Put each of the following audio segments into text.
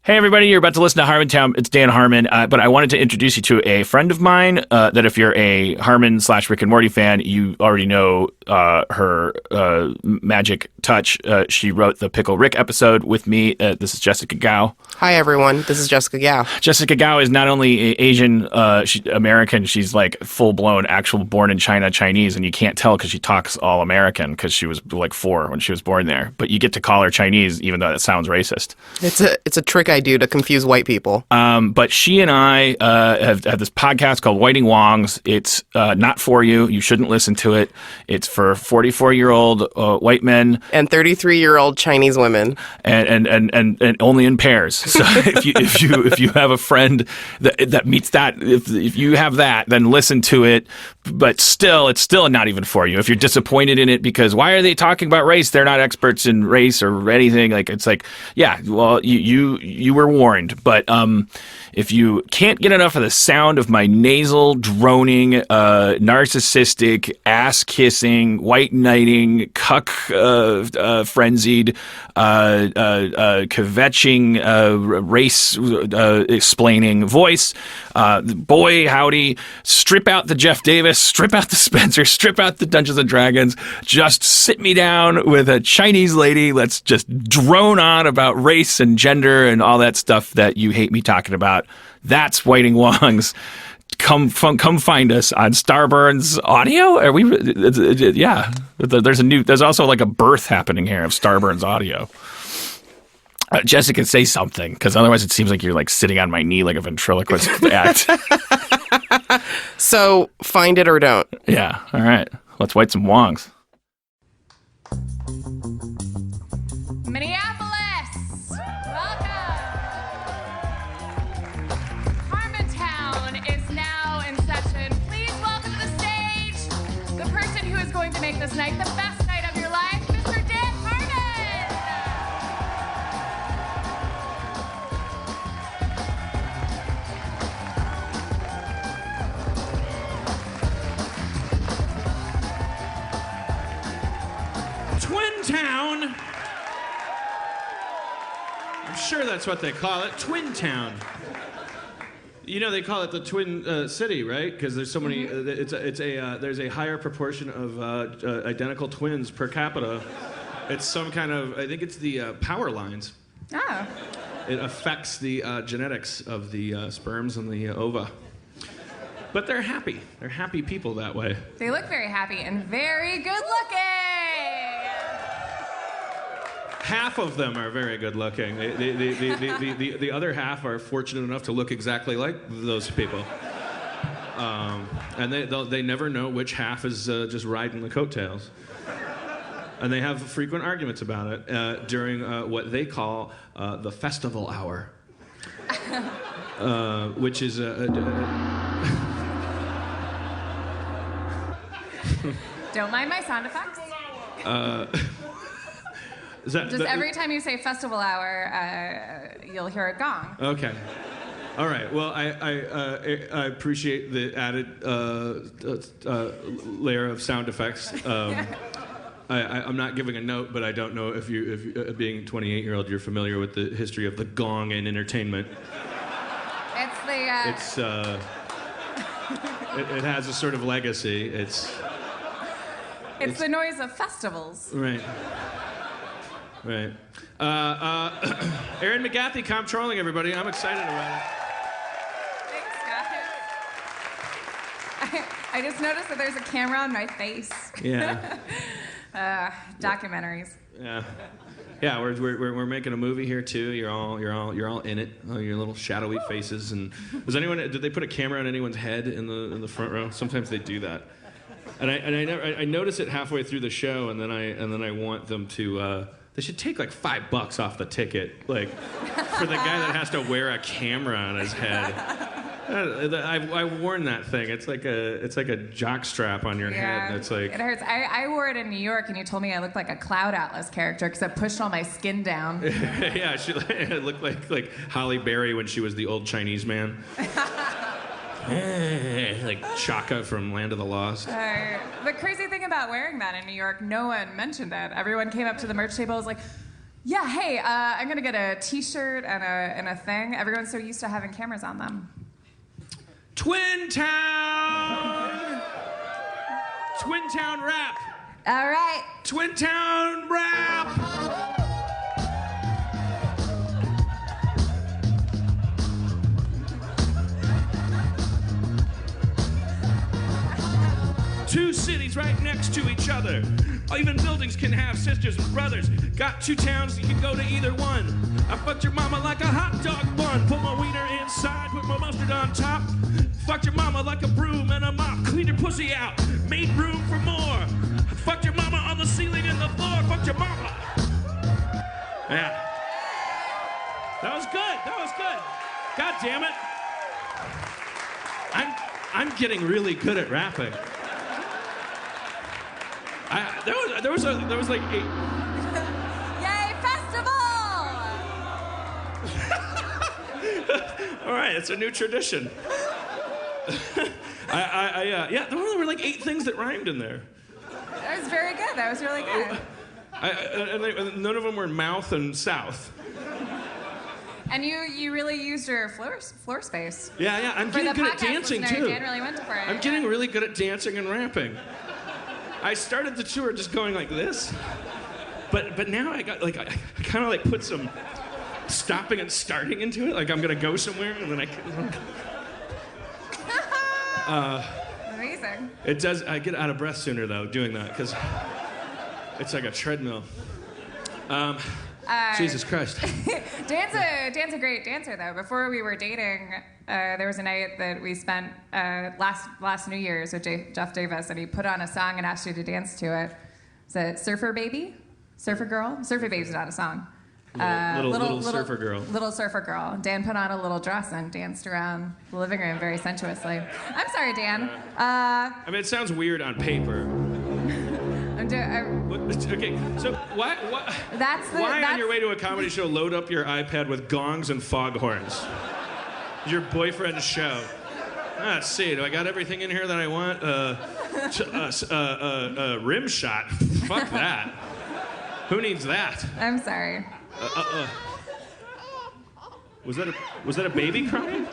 Hey, everybody, you're about to listen to Harmontown. It's Dan Harmon, but I wanted to introduce you to a friend of mine that if you're a Harmon/Rick and Morty fan, you already know her magic touch. She wrote the Pickle Rick episode with me. This is Jessica Gao. Hi, everyone. This is Jessica Gao. Jessica Gao is not only Asian, American, she's like full-blown, actual born in China Chinese, and you can't tell because she talks all American because she was like 4 when she was born there. But you get to call her Chinese, even though that sounds racist. It's a trick I do to confuse white people. But she and I have this podcast called Whiting Wongs. It's not for you. You shouldn't listen to it. It's for 44-year-old white men and 33-year-old Chinese women, and only in pairs. So if you have a friend that meets that, if you have that, then listen to it. But still, it's still not even for you. If you're disappointed in it because why are they talking about race? They're not experts in race or anything. Like it's like, yeah, well, you were warned. But if you can't get enough of the sound of my nasal, droning, narcissistic, ass-kissing, white-knighting, cuck frenzied, kvetching, race-explaining voice, boy, howdy, strip out the Jeff Davis, strip out the Spencer, strip out the Dungeons & Dragons, just sit me down with a Chinese lady, let's just drone on about race and gender and all that stuff that you hate me talking about. That's Whiting Wongs. Come find us on Starburns Audio. Are we? Yeah. There's also like a birth happening here of Starburns Audio. Jessica, say something, because otherwise it seems like you're like sitting on my knee like a ventriloquist act. So find it or don't. Yeah. All right. Let's white some wongs. Minneapolis, welcome. Harmontown is now in session. Please welcome to the stage the person who is going to make this night the best night of your life, Mr. Dan Harmon. Twin Town. I'm sure that's what they call it, Twin Town. You know they call it the Twin City, right? Because there's so many. There's a higher proportion of identical twins per capita. It's some kind of. I think it's the power lines. Oh. It affects the genetics of the sperms and the ova. But they're happy. They're happy people that way. They look very happy and very good looking. Half of them are very good looking. The other half are fortunate enough to look exactly like those people. And they never know which half is just riding the coattails. And they have frequent arguments about it during what they call the festival hour. Which is Don't mind my sound effects. Just every time you say festival hour, you'll hear a gong. Okay. All right. Well, I appreciate the added layer of sound effects. I'm not giving a note, but I don't know if being a 28-year-old, you're familiar with the history of the gong in entertainment. It has a sort of legacy. It's the noise of festivals. Right. Right. Erin McGathy, comptrolling, everybody. I'm excited about it. Thanks, guys. I just noticed that there's a camera on my face. Yeah. Documentaries. Yeah. Yeah, we're making a movie here too. You're all in it. Your little shadowy faces. And did they put a camera on anyone's head in the front row? Sometimes they do that. And I notice it halfway through the show, and then I want them to. They should take like $5 off the ticket, like for the guy that has to wear a camera on his head. I worn that thing. It's like a jock strap on your head. It's like it hurts. I wore it in New York, and you told me I looked like a Cloud Atlas character because I pushed all my skin down. Yeah, it looked like Halle Berry when she was the old Chinese man. Like Chaka from Land of the Lost. The crazy thing about wearing that in New York, no one mentioned it. Everyone came up to the merch table and was like, Yeah, hey, I'm gonna get a T-shirt and a thing. Everyone's so used to having cameras on them. Twin Town! Twin Town rap! All right. Twin Town rap! Two cities right next to each other. Even buildings can have sisters and brothers. Got two towns, you can go to either one. I fucked your mama like a hot dog bun. Put my wiener inside, put my mustard on top. Fucked your mama like a broom and a mop. Cleaned your pussy out, made room for more. Fucked your mama on the ceiling and the floor. Fucked your mama. Yeah. That was good. That was good. God damn it. I'm getting really good at rapping. There was like 8. Yay, festival! All right, it's a new tradition. Yeah, there were like 8 things that rhymed in there. That was very good. That was really good. And none of them were mouth and south. And you really used your floor space. Yeah, I'm getting good at dancing too. Dan really went for it. I'm getting really good at dancing and rapping. I started the tour just going like this, but now I got like I kind of like put some stopping and starting into it. Like I'm gonna go somewhere and then Amazing. It does. I get out of breath sooner though doing that because it's like a treadmill. Jesus Christ. Dan's a great dancer though. Before we were dating, there was a night that we spent last New Year's with Jeff Davis, and he put on a song and asked you to dance to it. Is it Surfer Baby? Surfer Girl? Surfer Baby's not a song. Little surfer girl. Little surfer girl. Dan put on a little dress and danced around the living room very sensuously. I'm sorry, Dan. I mean, it sounds weird on paper. Okay, so why on your way to a comedy show load up your iPad with gongs and foghorns? Your boyfriend's show. Let's see, do I got everything in here that I want? Rim shot. Fuck that. Who needs that? I'm sorry. Was that a baby crying?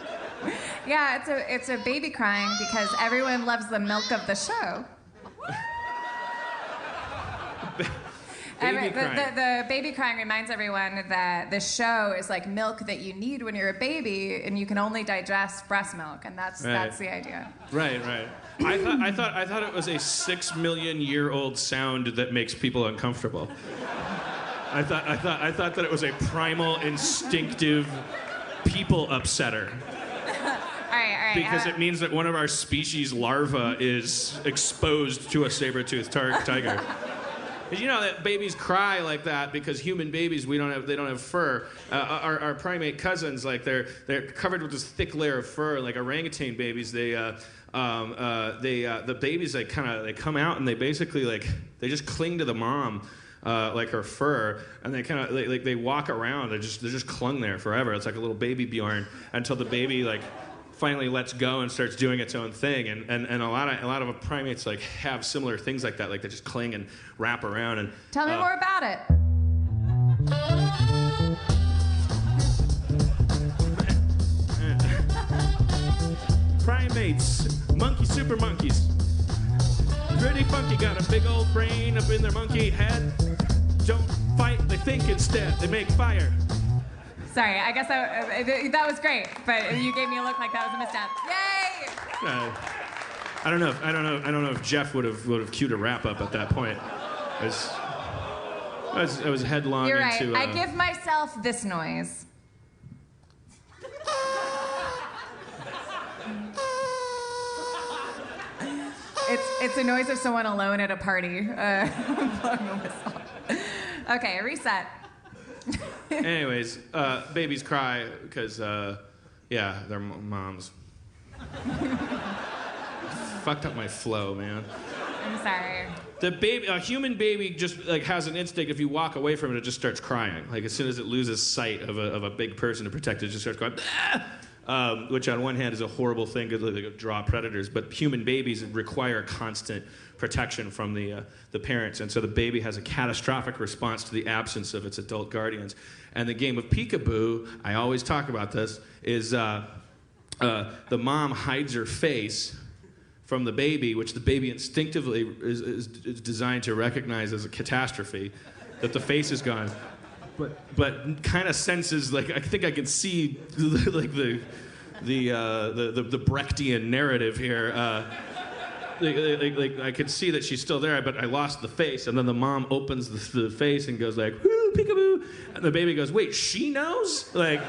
Yeah, it's a baby crying because everyone loves the milk of the show. The baby crying reminds everyone that the show is like milk that you need when you're a baby, and you can only digest breast milk, and that's the idea. Right. I thought it was a 6 million year old sound that makes people uncomfortable. I thought that it was a primal, instinctive people upsetter. All right. Because it means that one of our species' larvae is exposed to a saber-toothed tiger. You know that babies cry like that because human babies they don't have fur. Our primate cousins, like they're covered with this thick layer of fur. Like orangutan babies, the babies they come out and they basically they just cling to the mom. Like her fur, and they kind of they walk around. They're just clung there forever. It's like a little baby Bjorn until the baby finally lets go and starts doing its own thing. And a lot of primates have similar things like that. Like they just cling and wrap around. And tell me more about it. Primates, super monkeys. Pretty funky, got a big old brain up in their monkey head. Don't fight, they think instead. They make fire. Sorry, I guess that was great, but you gave me a look like that was a misstep. Yay! I don't know if Jeff would have queued a wrap up at that point. I was headlong You're right. into. I give myself this noise. It's a noise of someone alone at a party blowing a whistle. Okay, reset. Anyways, babies cry because, their moms. Fucked up my flow, man. I'm sorry. A human baby just has an instinct. If you walk away from it, it just starts crying. Like as soon as it loses sight of a big person to protect it, just starts going. which on one hand is a horrible thing because they draw predators, but human babies require constant protection from the parents, and so the baby has a catastrophic response to the absence of its adult guardians. And the game of peekaboo, I always talk about this, is the mom hides her face from the baby, which the baby instinctively is designed to recognize as a catastrophe, that the face is gone. But kind of senses, like, I think I can see like the Brechtian narrative here. Like I could see that she's still there, but I lost the face. And then the mom opens the face and goes like, "Woo, peekaboo!" And the baby goes, "Wait, she knows? Like,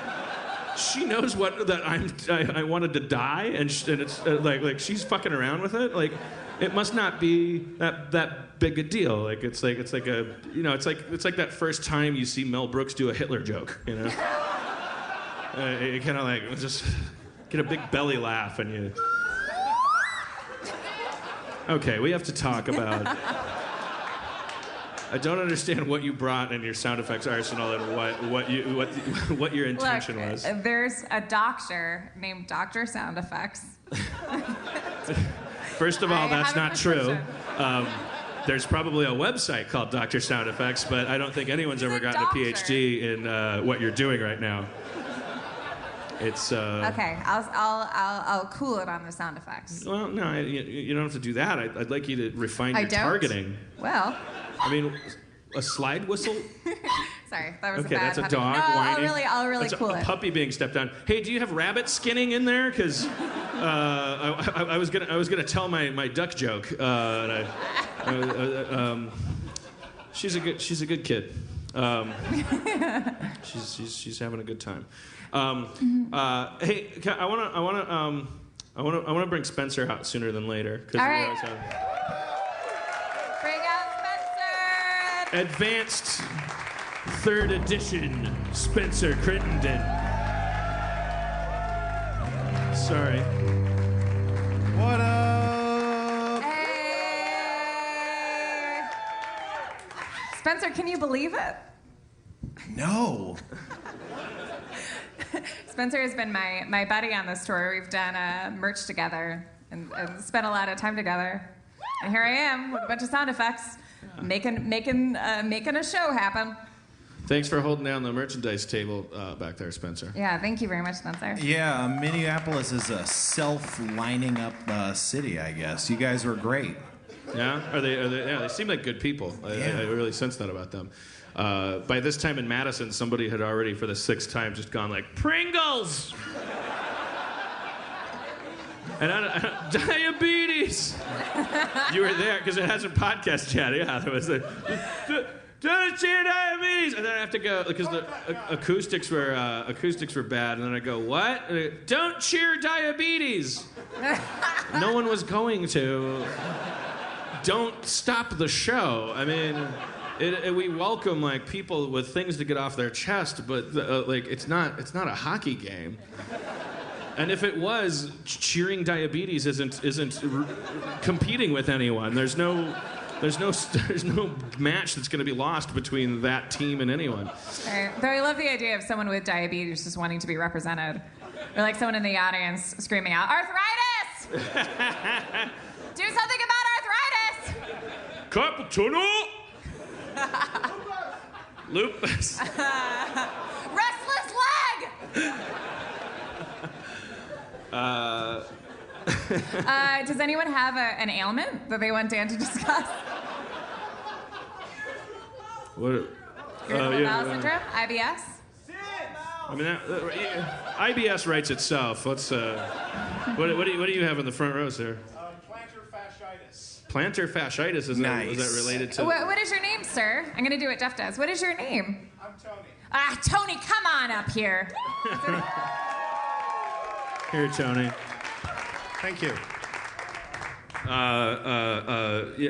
she knows I wanted to die, and it's like she's fucking around with it. Like, it must not be that big a deal. Like it's like a, you know, it's like that first time you see Mel Brooks do a Hitler joke, you know." You kind of like just get a big belly laugh, and you. Okay, we have to talk about. I don't understand what you brought in your sound effects arsenal and what your intention was. There's a doctor named Dr. Sound Effects. First of all, that's not true. There's probably a website called Dr. Sound Effects, but I don't think anyone's ever gotten a PhD in what you're doing right now. It's Okay, I'll cool it on the sound effects. Well, no, you don't have to do that. I'd like you to refine your targeting. Well, I mean, a slide whistle. Sorry, that was Okay, a bad that's a puppy. dog No, whining. I'll really That's cool a it. puppy being stepped on. Hey, do you have rabbit skinning in there? Because I was gonna tell my duck joke. She's a good kid. She's having a good time. Hey, I want to bring Spencer out sooner than later. All right. Bring out Spencer. Advanced 3rd edition Spencer Crittenden. Sorry. What up? Hey. Spencer, can you believe it? No. Spencer has been my buddy on this tour. We've done merch together and spent a lot of time together. And here I am with a bunch of sound effects, making a show happen. Thanks for holding down the merchandise table back there, Spencer. Yeah, thank you very much, Spencer. Yeah, Minneapolis is a self-lining up city, I guess. You guys were great. Yeah? Are they? Yeah, they seem like good people. I really sense that about them. By this time in Madison, somebody had already, for the 6th time, just gone like, "Pringles!" And diabetes! You were there, because it hasn't podcast yet. Yeah, there was a... Don't cheer diabetes! And then I have to go, because the acoustics were bad, and then I go, "What?" "Don't cheer diabetes!" No one was going to. Don't stop the show. I mean... we welcome like people with things to get off their chest, but like it's not a hockey game. And if it was, cheering diabetes isn't competing with anyone. There's no match that's going to be lost between that team and anyone. Right. Though I love the idea of someone with diabetes just wanting to be represented, or like someone in the audience screaming out, "Arthritis! Do something about arthritis!" Carpal tunnel. Lupus. Restless leg! Does anyone have an ailment that they want Dan to discuss? What? Irritable bowel syndrome? IBS? I mean, IBS writes itself. Let's. What do you have in the front row, sir? Plantar fasciitis. Plantar fasciitis, is Nice. that related to... What is your name, sir? I'm going to do what Jeff does. What is your name? I'm Tony. Tony, come on up here. Here, Tony. Thank you.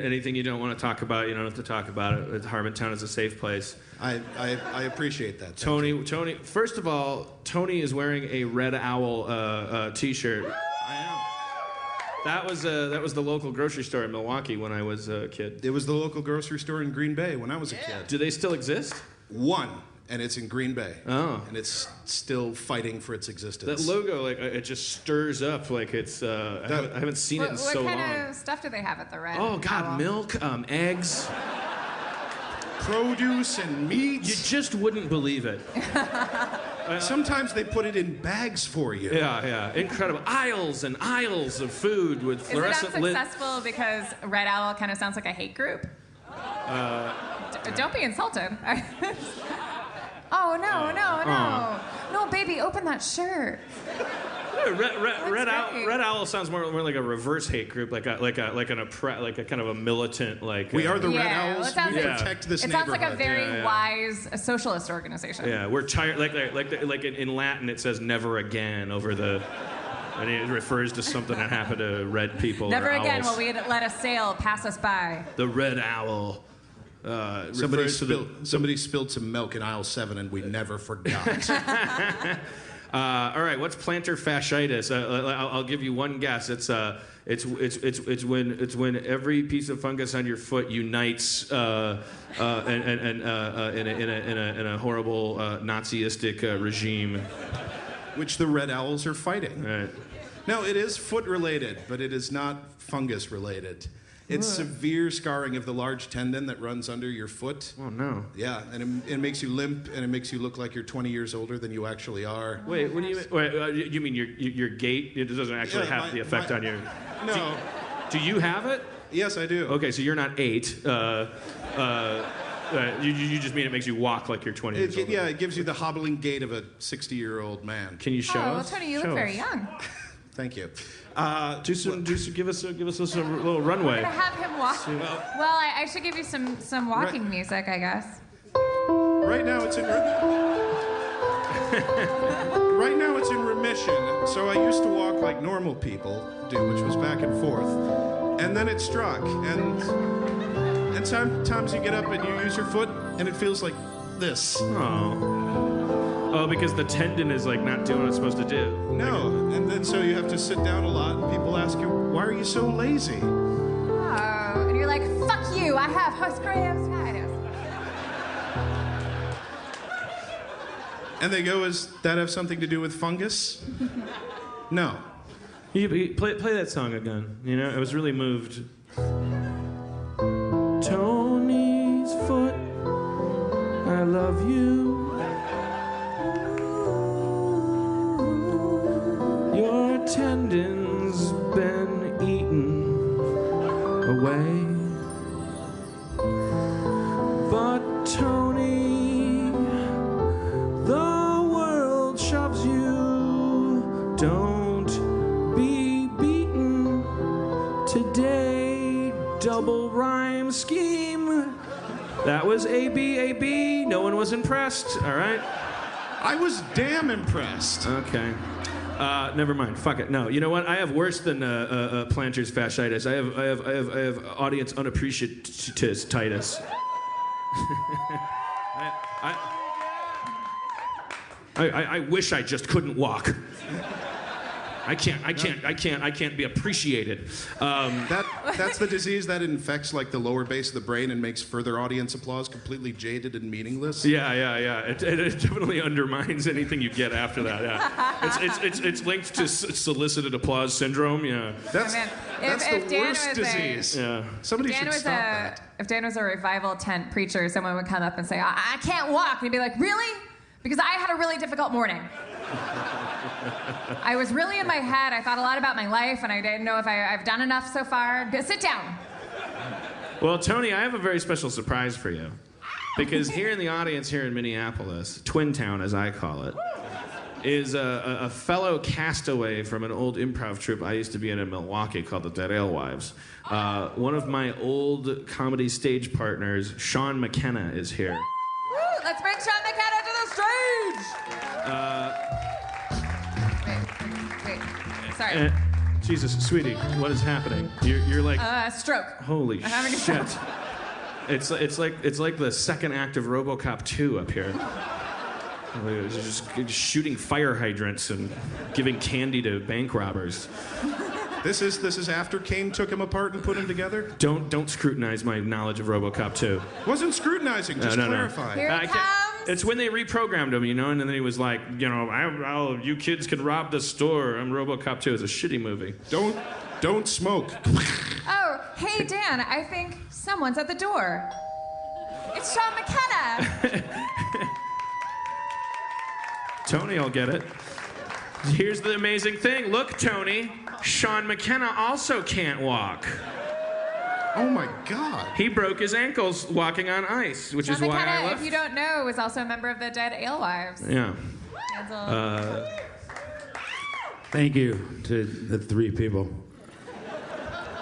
Anything you don't want to talk about, you don't have to talk about it. Harmontown is a safe place. I appreciate that. Tony, first of all, Tony is wearing a Red Owl t-shirt. I am. That was the local grocery store in Milwaukee when I was a kid. It was the local grocery store in Green Bay when I was a kid. Do they still exist? One. and it's in Green Bay. Oh. And it's still fighting for its That existence. logo, like it just stirs up. Like it's. I haven't seen it in What so kind long. of stuff do they have at the Red? Oh God, Owl? milk, eggs. Produce and You meat. just wouldn't believe it. Sometimes they put it in bags for you. Yeah, incredible. Aisles and aisles of food with Is it fluorescent lit. unsuccessful because Red Owl kind of sounds like a hate group? Don't be insulted. Oh, no, baby, open that shirt. Red great. Owl sounds more like a reverse hate group, like a kind of a militant like. We are the Red Yeah, well, Owls. it sounds We like- protect this It sounds neighborhood. like a very Yeah. wise socialist organization. Yeah, we're tired. Like in Latin, it says "never again" over the, and it refers to something that happened to red people. Never or again owls. will we let a sail pass us by. The red owl. Somebody spilled some milk in aisle 7, and we never forgot. All right, what's plantar fasciitis? I'll give you one guess. It's when every piece of fungus on your foot unites in a horrible Naziistic regime. Which the Red Owls are fighting. Right. No, it is foot related, but it is not fungus related. It's severe scarring of the large tendon that runs under your foot. Oh no. Yeah, and it makes you limp, and it makes you look like you're 20 years older than you actually are. Wait, what do you mean? Wait, you mean your gait? It doesn't actually Yeah, have the effect on your. No. Do you have it? Yes, I do. Okay, so you're not 8. You just mean it makes you walk like you're 20 years old. Yeah, it gives you the hobbling gait of a 60-year-old man. Can you show Oh, well, us? Tony, you Show look very us. young. Thank you. Give us a little runway. To have him walk. Well, I should give you some walking music, I guess. Right now it's in right now it's in remission. So I used to walk like normal people do, which was back and forth, and then it struck, and sometimes you get up and you use your foot, and it feels like this. Oh, because the tendon is like not doing what it's supposed to do. No, and then so you have to sit down a lot, and people ask you, "Why are you so lazy?" Oh, and you're like, fuck you, I have osteoarthritis. And they go, "Does that have something to do with fungus?" No. You play that song again. You know, I was really moved. Tony's foot, I love you. Your tendon's been eaten away. But Tony, the world shoves you. Don't be beaten today. Double rhyme scheme. That was A-B. No one was impressed. All right. I was damn impressed. Okay. Never mind. Fuck it. No. You know what? I have worse than plantar's fasciitis. I have audience unappreciatitis. I wish I just couldn't walk. I can't be appreciated. That's the disease that infects like the lower base of the brain and makes further audience applause completely jaded and meaningless. Yeah. It definitely undermines anything you get after that. Yeah. It's linked to solicited applause syndrome. Yeah. That's, Oh, man. that's If the Dan worst was a- disease. Yeah. Somebody Dan should was stop that. If Dan was a revival tent preacher, someone would come up and say, I can't walk. And he'd be like, really? Because I had a really difficult morning. I was really in my head. I thought a lot about my life, and I didn't know if I've done enough so far. Go sit down. Well, Tony, I have a very special surprise for you. Because here in the audience here in Minneapolis, Twin Town as I call it, is a fellow castaway from an old improv troupe I used to be in Milwaukee called the Dead Alewives. One of my old comedy stage partners, Sean McKenna, is here. Woo, let's bring Sean McKenna to the stage. Wait. Sorry. Jesus, sweetie, what is happening? You're like, Stroke. holy I'm having a shit. stroke. It's like the second act of RoboCop 2 up here. Just shooting fire hydrants and giving candy to bank robbers. This is after Kane took him apart and put him together? Don't scrutinize my knowledge of RoboCop 2. Wasn't scrutinizing, just No. clarifying. Here I comes can't- It's when they reprogrammed him, you know, and then he was like, you know, you kids can rob the store. I'm RoboCop 2. It's a shitty movie. Don't smoke. Oh, hey, Dan, I think someone's at the door. It's Sean McKenna. Tony will get it. Here's the amazing thing. Look, Tony, Sean McKenna also can't walk. Oh my God. He broke his ankles walking on ice, which is Sean why I McKenna, left. if you don't know, was also a member of the Dead Alewives. Yeah. Thank you to the three people.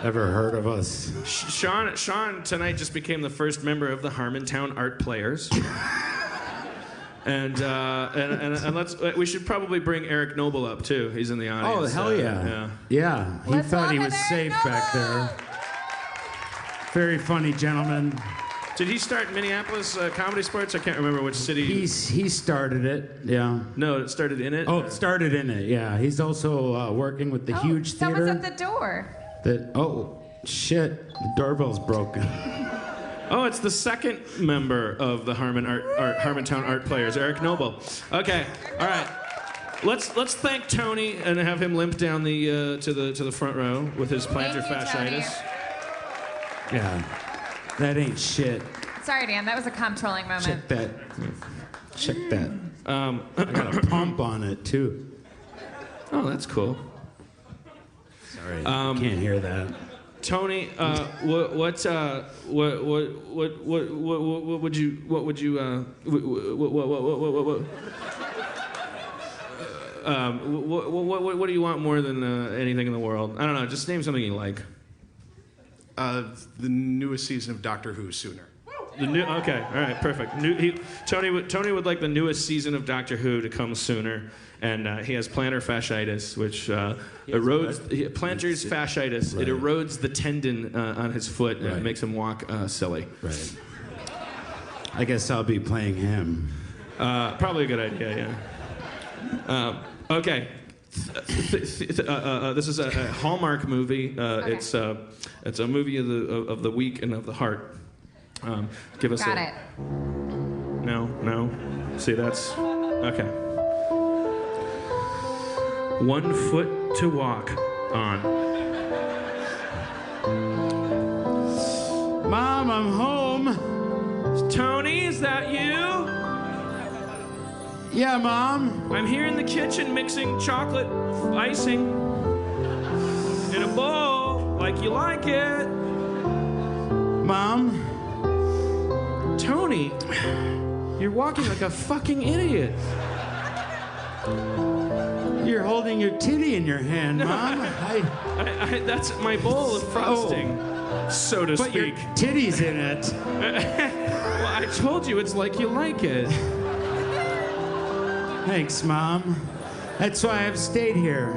Ever heard of us? Sean tonight just became the first member of the Harmontown Art Players. And we should probably bring Eric Noble up too. He's in the audience. Oh, hell yeah. Yeah, he Let's thought he welcome was Eric safe back there. Very funny gentleman. Did he start Minneapolis Comedy Sports? I can't remember which city. He started it, yeah. No, it started in it. Oh, it started in it, yeah. He's also working with the huge theater. Someone's at the door. Oh, shit, the doorbell's broken. Oh, it's the second member of the Harmontown Art Players, Eric Noble. Okay, all right. Let's thank Tony and have him limp down the to the front row with his plantar Thank you, fasciitis. Yeah, that ain't shit. Sorry, Dan, that was a controlling moment. Check that. Check that. I got a pump on it, too. Oh, that's cool. Sorry, can't hear that. Tony, what would you what do you want more than anything in the world? I don't know. Just name something you like. The newest season of Doctor Who sooner. Okay, all right, perfect. Tony would like the newest season of Doctor Who to come sooner, and he has plantar fasciitis, which erodes plantar's fasciitis. Right. It erodes the tendon on his foot and makes him walk silly. Right. I guess I'll be playing him. Probably a good idea. Yeah. Okay. This is a Hallmark movie. Okay. It's a movie of the week and of the heart. Give us Got it. No. See, that's okay. 1 foot to walk on. Mom, I'm home. Tony, is that you? Yeah, Mom. I'm here in the kitchen mixing chocolate icing in a bowl, like you like it. Mom. Tony, you're walking like a fucking idiot. You're holding your titty in your hand, Mom. That's my bowl of frosting, so to But your speak. titty's in it. Well, I told you it's like you like it. Thanks, Mom. That's why I've stayed here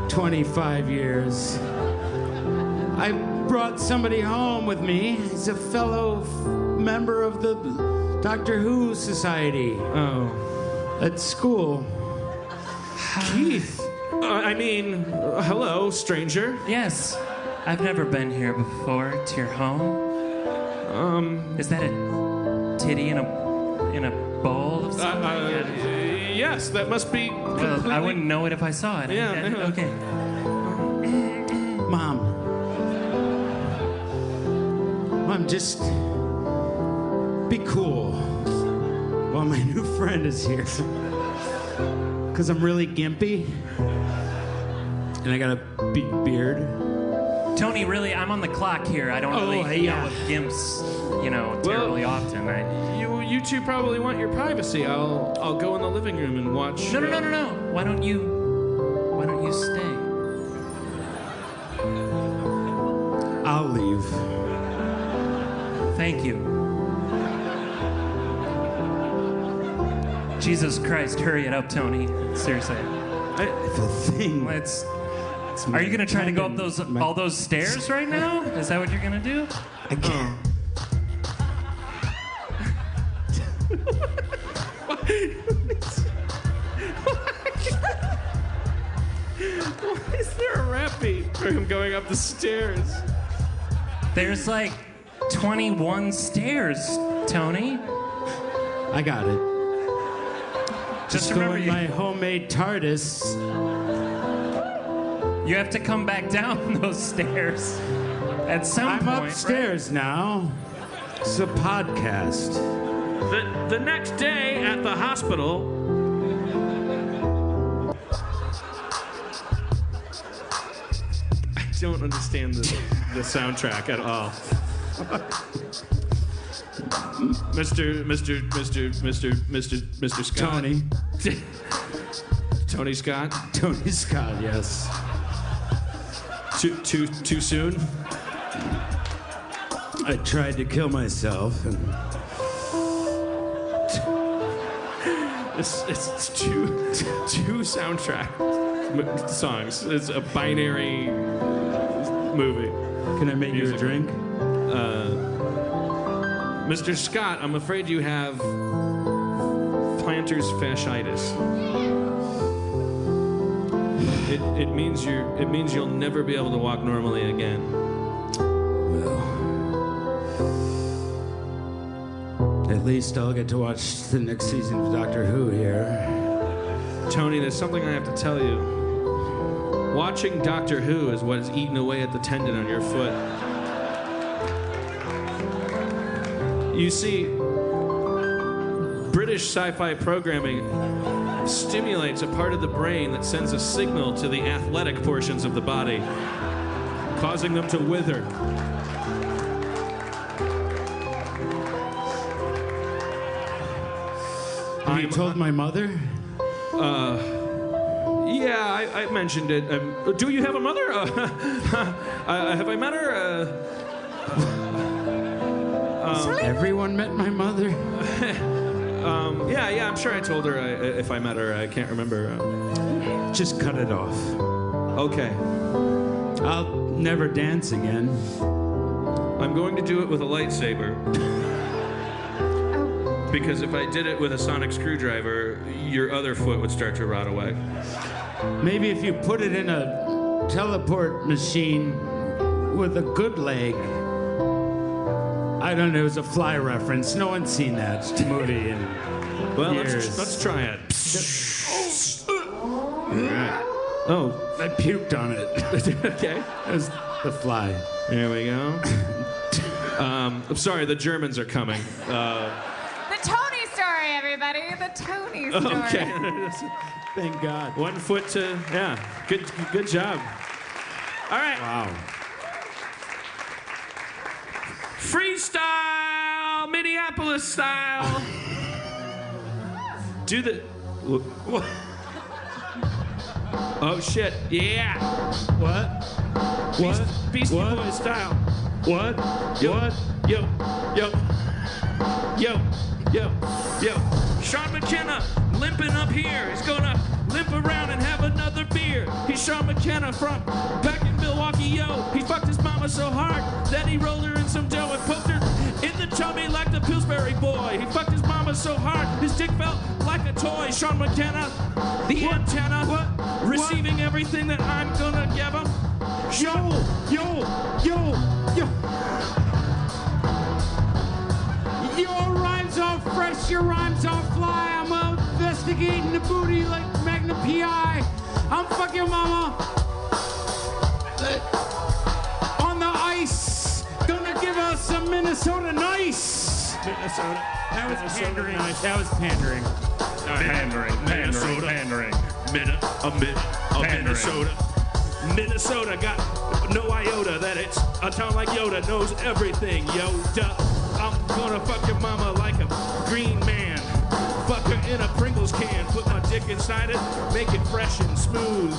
25 years. I brought somebody home with me. He's a fellow member of the Doctor Who Society. Oh. At school. Keith. Hello, stranger. Yes, I've never been here before. It's your home. Is that a titty in a bowl of something? Yes, that must be. Well, I wouldn't know it if I saw it. Yeah. Okay. Mom, just be cool while my new friend is here. Because I'm really gimpy. And I got a big beard. Tony, really, I'm on the clock here. I don't really hang out with gimps, terribly often. You two probably want your privacy. I'll go in the living room and watch. No. Why don't you stay? I'll leave. Thank you. Jesus Christ, hurry it up, Tony. Seriously. The thing. Are you gonna try to go up all those stairs right now? Is that what you're gonna do? I can't. Why is there a rap beat for him going up the stairs? There's like 21 stairs, Tony. I got it. Just go in my homemade TARDIS. You have to come back down those stairs at some point. I'm upstairs now. It's a podcast. The next day at the hospital. I don't understand the soundtrack at all. Mr. Scott. Tony. Tony Scott. Tony Scott, yes. Too soon? I tried to kill myself and It's two soundtrack songs. It's a binary movie. Can I make you a drink? Mr. Scott, I'm afraid you have plantar fasciitis. It means you'll never be able to walk normally again. At least I'll get to watch the next season of Doctor Who here. Tony, there's something I have to tell you. Watching Doctor Who is what is eating away at the tendon on your foot. You see, British sci-fi programming stimulates a part of the brain that sends a signal to the athletic portions of the body, causing them to wither. Have you told my mother? Yeah, I mentioned it. Do you have a mother? Have I met her? Everyone met my mother? Yeah, I'm sure I told her if I met her. I can't remember. Just cut it off. Okay. I'll never dance again. I'm going to do it with a lightsaber. Because if I did it with a sonic screwdriver, your other foot would start to rot away. Maybe if you put it in a teleport machine with a good leg. I don't know, it was a Fly reference. No one's seen that movie in years. Let's try it. Oh, I puked on it. okay. It was the Fly. There we go. I'm sorry, the Germans are coming. The Tony story, everybody. The Tony story. Okay. Thank God. 1 foot to, yeah. Good job. All right. Wow. Freestyle, Minneapolis style. Do the. What? Oh shit! Yeah. What? What? Beastie What? Boys style. What? Yo, What? Yo. Sean McKenna limping up here. He's gonna limp around and have another beer. He's Sean McKenna from back in Milwaukee, yo. He fucked his mama so hard that he rolled her in some dough and poked her in the tummy like the Pillsbury boy. He fucked his mama so hard his dick felt like a toy. Sean McKenna, the antenna, receiving everything that I'm gonna give him. Yo! Your rhymes are fresh, your rhymes are fly. I'm investigating the booty like Magnum P.I. I'm fucking mama on the ice. Gonna give us some Minnesota nice. Minnesota. That was Minnesota pandering. nice. That was pandering. Pandering. Minnesota got no iota that it's a town like Yoda knows everything. Yoda, I'm gonna fuck your mama like a green man. Fuck her in a Pringles can, put my dick inside it, make it fresh and smooth.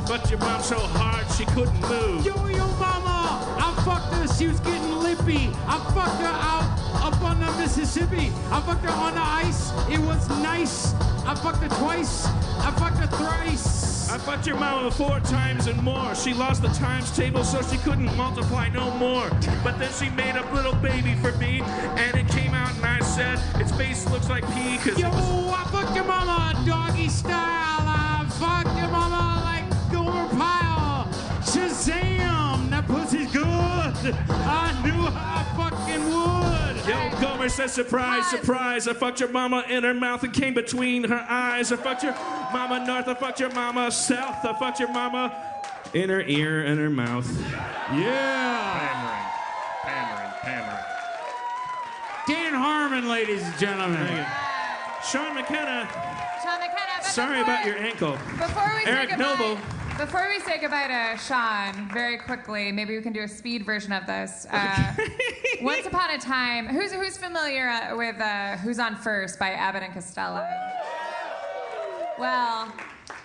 Fucked your mom so hard she couldn't move. Yo, mama! I fucked her, she was getting lippy. I fucked her out up on the Mississippi. I fucked her on the ice, it was nice. I fucked her twice, I fucked her thrice. I fucked your mama 4 times and more. She lost the times table so she couldn't multiply no more. But then she made a little baby for me, and it came out and I said, its face looks like pee, cause Yo, it was... I fucked your mama doggy style. I fucked your mama like Gomer Pyle. Shazam, that pussy's good. I knew I fucking would. Yo, Gomer says, surprise, surprise. I fucked your mama in her mouth and came between her eyes. I fucked your mama north. I fucked your mama south. I fucked your mama in her ear and her mouth. Yeah. Pandering. Dan Harmon, ladies and gentlemen. Sean McKenna, Sean McKenna. But sorry about your ankle. Before we Eric say goodbye, Noble. Before we say goodbye to Sean, very quickly, maybe we can do a speed version of this. Once upon a time, who's familiar with Who's on First by Abbott and Costello? Well,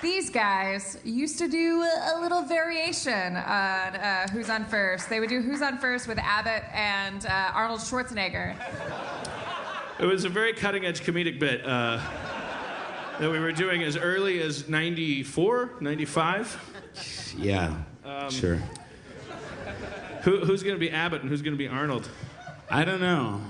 these guys used to do a little variation on Who's on First. They would do Who's on First with Abbott and Arnold Schwarzenegger. It was a very cutting-edge comedic bit that we were doing as early as 94, 95. Yeah, sure. Who's going to be Abbott and who's going to be Arnold? I don't know.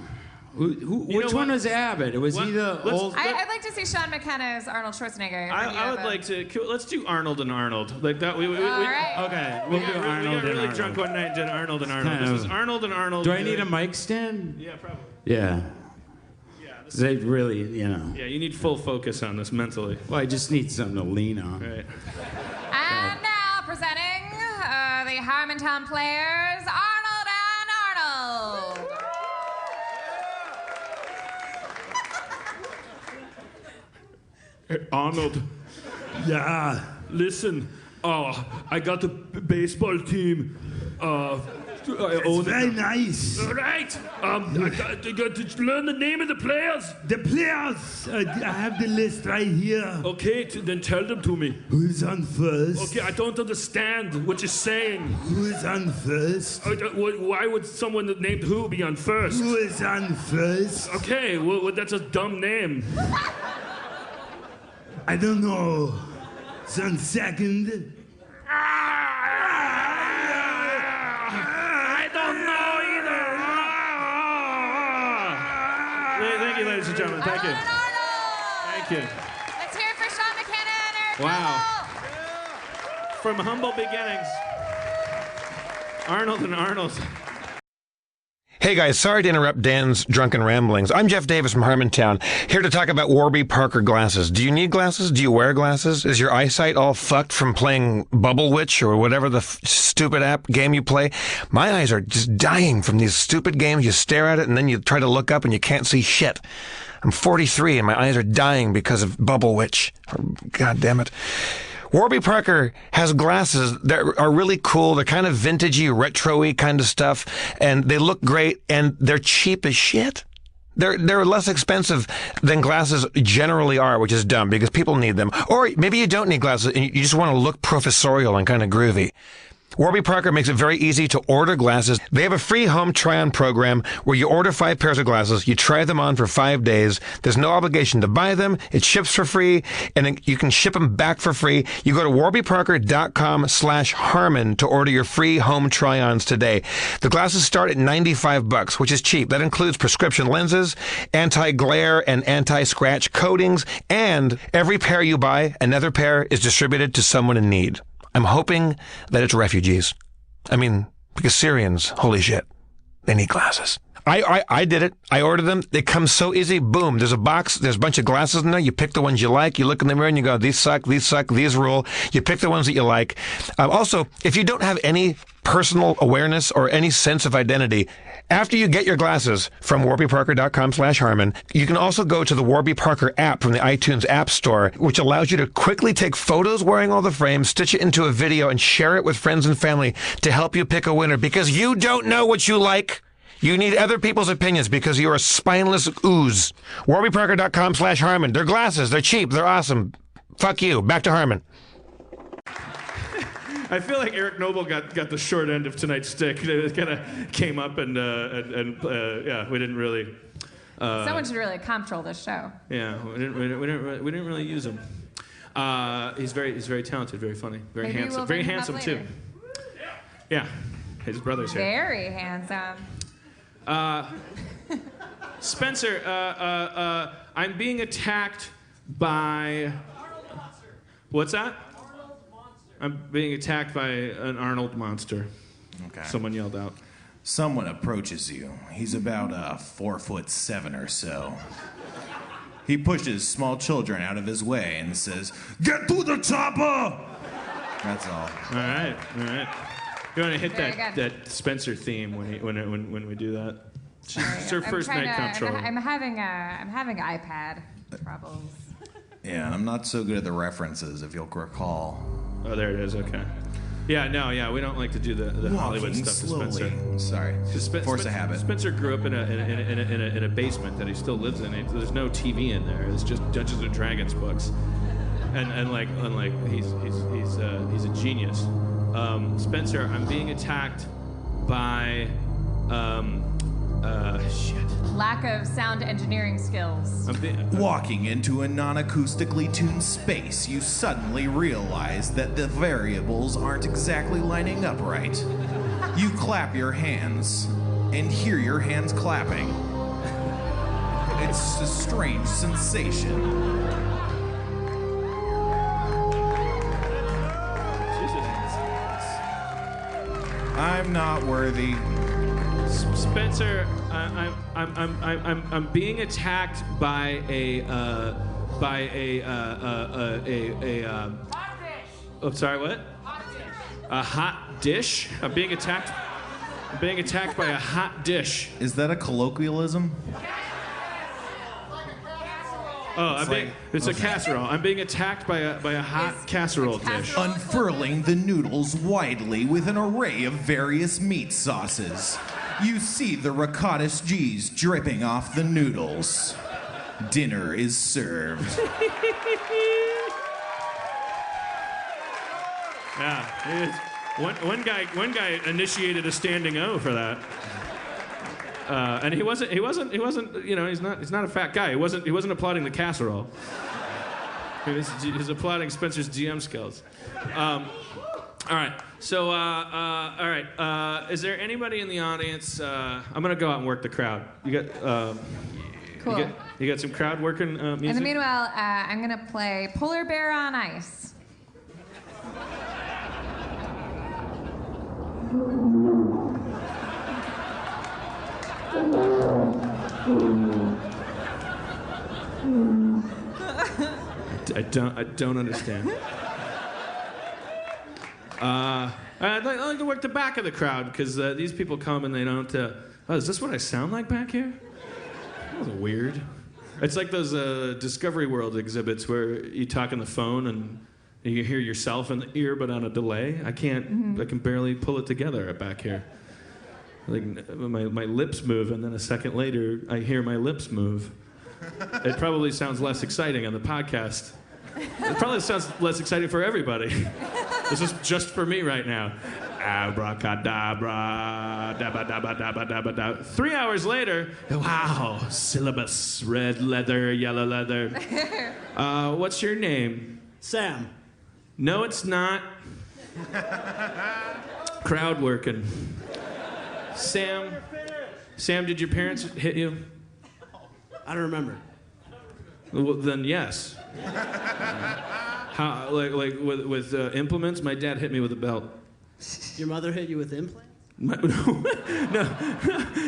Which one was Abbott? Was he the old? I'd like to see Sean McKenna as Arnold Schwarzenegger. I would like to. Let's do Arnold and Arnold. Like that. All right. Okay, we'll do Arnold We got really and drunk Arnold. one night and did Arnold and Arnold. Kind This of- is Arnold and Arnold. Do I need a mic stand? Yeah, probably. Yeah. Yeah, They really, you know. yeah, you need full focus on this mentally. Well, I just need something to lean on. Right. And now presenting the Harmontown players, Arnold and Arnold. Arnold. Yeah, Listen. I got a baseball team. I own Very nice. All right. I got to learn the name of the players. The players, I have the list right here. Okay, then tell them to me. Who's on first? Okay, I don't understand what you're saying. Who is on first? Why would someone named Who be on first? Who is on first? Okay, well, that's a dumb name. I don't know. It's on second. I don't know either. Thank you, ladies and gentlemen. Thank you. Arnold and Arnold. Thank you. Let's hear it for Sean McKenna and Eric Wow. Noble. From humble beginnings, Arnold and Arnold. Hey guys, sorry to interrupt Dan's drunken ramblings. I'm Jeff Davis from Harmontown, here to talk about Warby Parker glasses. Do you need glasses? Do you wear glasses? Is your eyesight all fucked from playing Bubble Witch or whatever the stupid app game you play? My eyes are just dying from these stupid games. You stare at it and then you try to look up and you can't see shit. I'm 43 and my eyes are dying because of Bubble Witch. God damn it. Warby Parker has glasses that are really cool. They're kind of vintagey, retro-y kind of stuff, and they look great, and they're cheap as shit. They're less expensive than glasses generally are, which is dumb because people need them. Or maybe you don't need glasses and you just want to look professorial and kind of groovy. Warby Parker makes it very easy to order glasses. They have a free home try-on program where you order 5 pairs of glasses, you try them on for 5 days. There's no obligation to buy them. It ships for free, and you can ship them back for free. You go to warbyparker.com/Harmon to order your free home try-ons today. The glasses start at $95, which is cheap. That includes prescription lenses, anti-glare and anti-scratch coatings, and every pair you buy, another pair is distributed to someone in need. I'm hoping that it's refugees. I mean, because Syrians, holy shit, they need glasses. I did it. I ordered them. They come so easy. Boom. There's a box. There's a bunch of glasses in there. You pick the ones you like. You look in the mirror and you go, these suck, these rule. You pick the ones that you like. Also, if you don't have any personal awareness or any sense of identity, after you get your glasses from warbyparker.com/Harmon, you can also go to the Warby Parker app from the iTunes App Store, which allows you to quickly take photos wearing all the frames, stitch it into a video, and share it with friends and family to help you pick a winner because you don't know what you like. You need other people's opinions because you're a spineless ooze. warbyparker.com/Harmon. They're glasses. They're cheap. They're awesome. Fuck you. Back to Harmon. I feel like Eric Noble got the short end of tonight's stick. It kind of came up and yeah, we didn't really. Someone should really control this show. Yeah, we didn't really use him. He's very talented, very funny, very Maybe handsome, we'll very bring him up handsome too. later. Yeah, his brother's here. Very handsome. Spencer, I'm being attacked by. What's that? I'm being attacked by an Arnold monster. Okay. Someone yelled out. Someone approaches you. He's about 4'7" or so. He pushes small children out of his way and says, "Get to the chopper!" That's all. All right. You want to hit Very that Spencer theme when we do that? It's her first night control. I'm having iPad troubles. Yeah, I'm not so good at the references, if you'll recall. Oh, there it is. Okay. Yeah, we don't like to do the Hollywood stuff slowly. to Spencer. Sorry. Force a habit. Spencer grew up in a basement that he still lives in. There's no TV in there. It's just Dungeons and Dragons books, and like he's a genius. Spencer, I'm being attacked by shit. Lack of sound engineering skills. Walking into a non-acoustically tuned space, you suddenly realize that the variables aren't exactly lining up right. You clap your hands and hear your hands clapping. It's a strange sensation. I'm not worthy. Spencer, I'm being attacked by a hot dish. Oh, sorry, what? Hot dish. A hot dish? I'm being attacked by a hot dish. Is that a colloquialism? Oh, it's a casserole. I'm being attacked by a hot casserole dish. Unfurling the noodles widely with an array of various meat sauces. You see the ricotta cheese dripping off the noodles. Dinner is served. Yeah, one guy initiated a standing O for that. And he wasn't, you know, he's not a fat guy. He wasn't applauding the casserole. He's applauding Spencer's GM skills. All right. So, all right. Is there anybody in the audience? I'm gonna go out and work the crowd. You got, cool. You got some crowd working music? In the meanwhile, I'm gonna play Polar Bear on Ice. I don't understand. I'd like to work the back of the crowd because these people come and they don't. Oh, is this what I sound like back here? That was weird. It's like those Discovery World exhibits where you talk on the phone and you hear yourself in the ear but on a delay. I can't. I can barely pull it together back here. Like my lips move and then a second later I hear my lips move. It probably sounds less exciting on the podcast. It probably sounds less exciting for everybody. This is just for me right now. Abracadabra, dabba dabba dabba dabba dabba. 3 hours later, wow, syllabus, red leather, yellow leather. What's your name? Sam. No, it's not. Crowd working. Sam, did your parents hit you? I don't remember. Well, then yes. How, like with implements? My dad hit me with a belt. Your mother hit you with implants? No.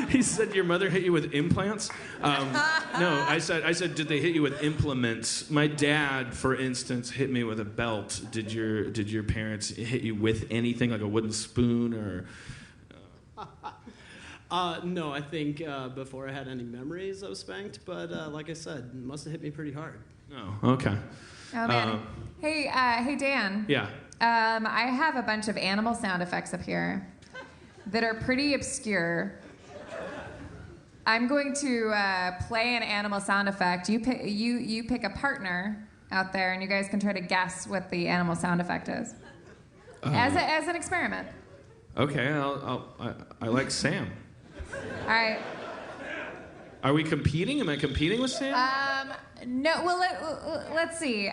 He said your mother hit you with implants. No, I said did they hit you with implements? My dad, for instance, hit me with a belt. Did your parents hit you with anything like a wooden spoon or? No, I think before I had any memories I was spanked, but like I said, it must have hit me pretty hard. Oh, okay. Oh man. Hey Dan. Yeah. I have a bunch of animal sound effects up here that are pretty obscure. I'm going to play an animal sound effect. You pick a partner out there, and you guys can try to guess what the animal sound effect is. As an experiment. Okay, I like Sam. All right. Are we competing? Am I competing with Sam? No. Well, let's see.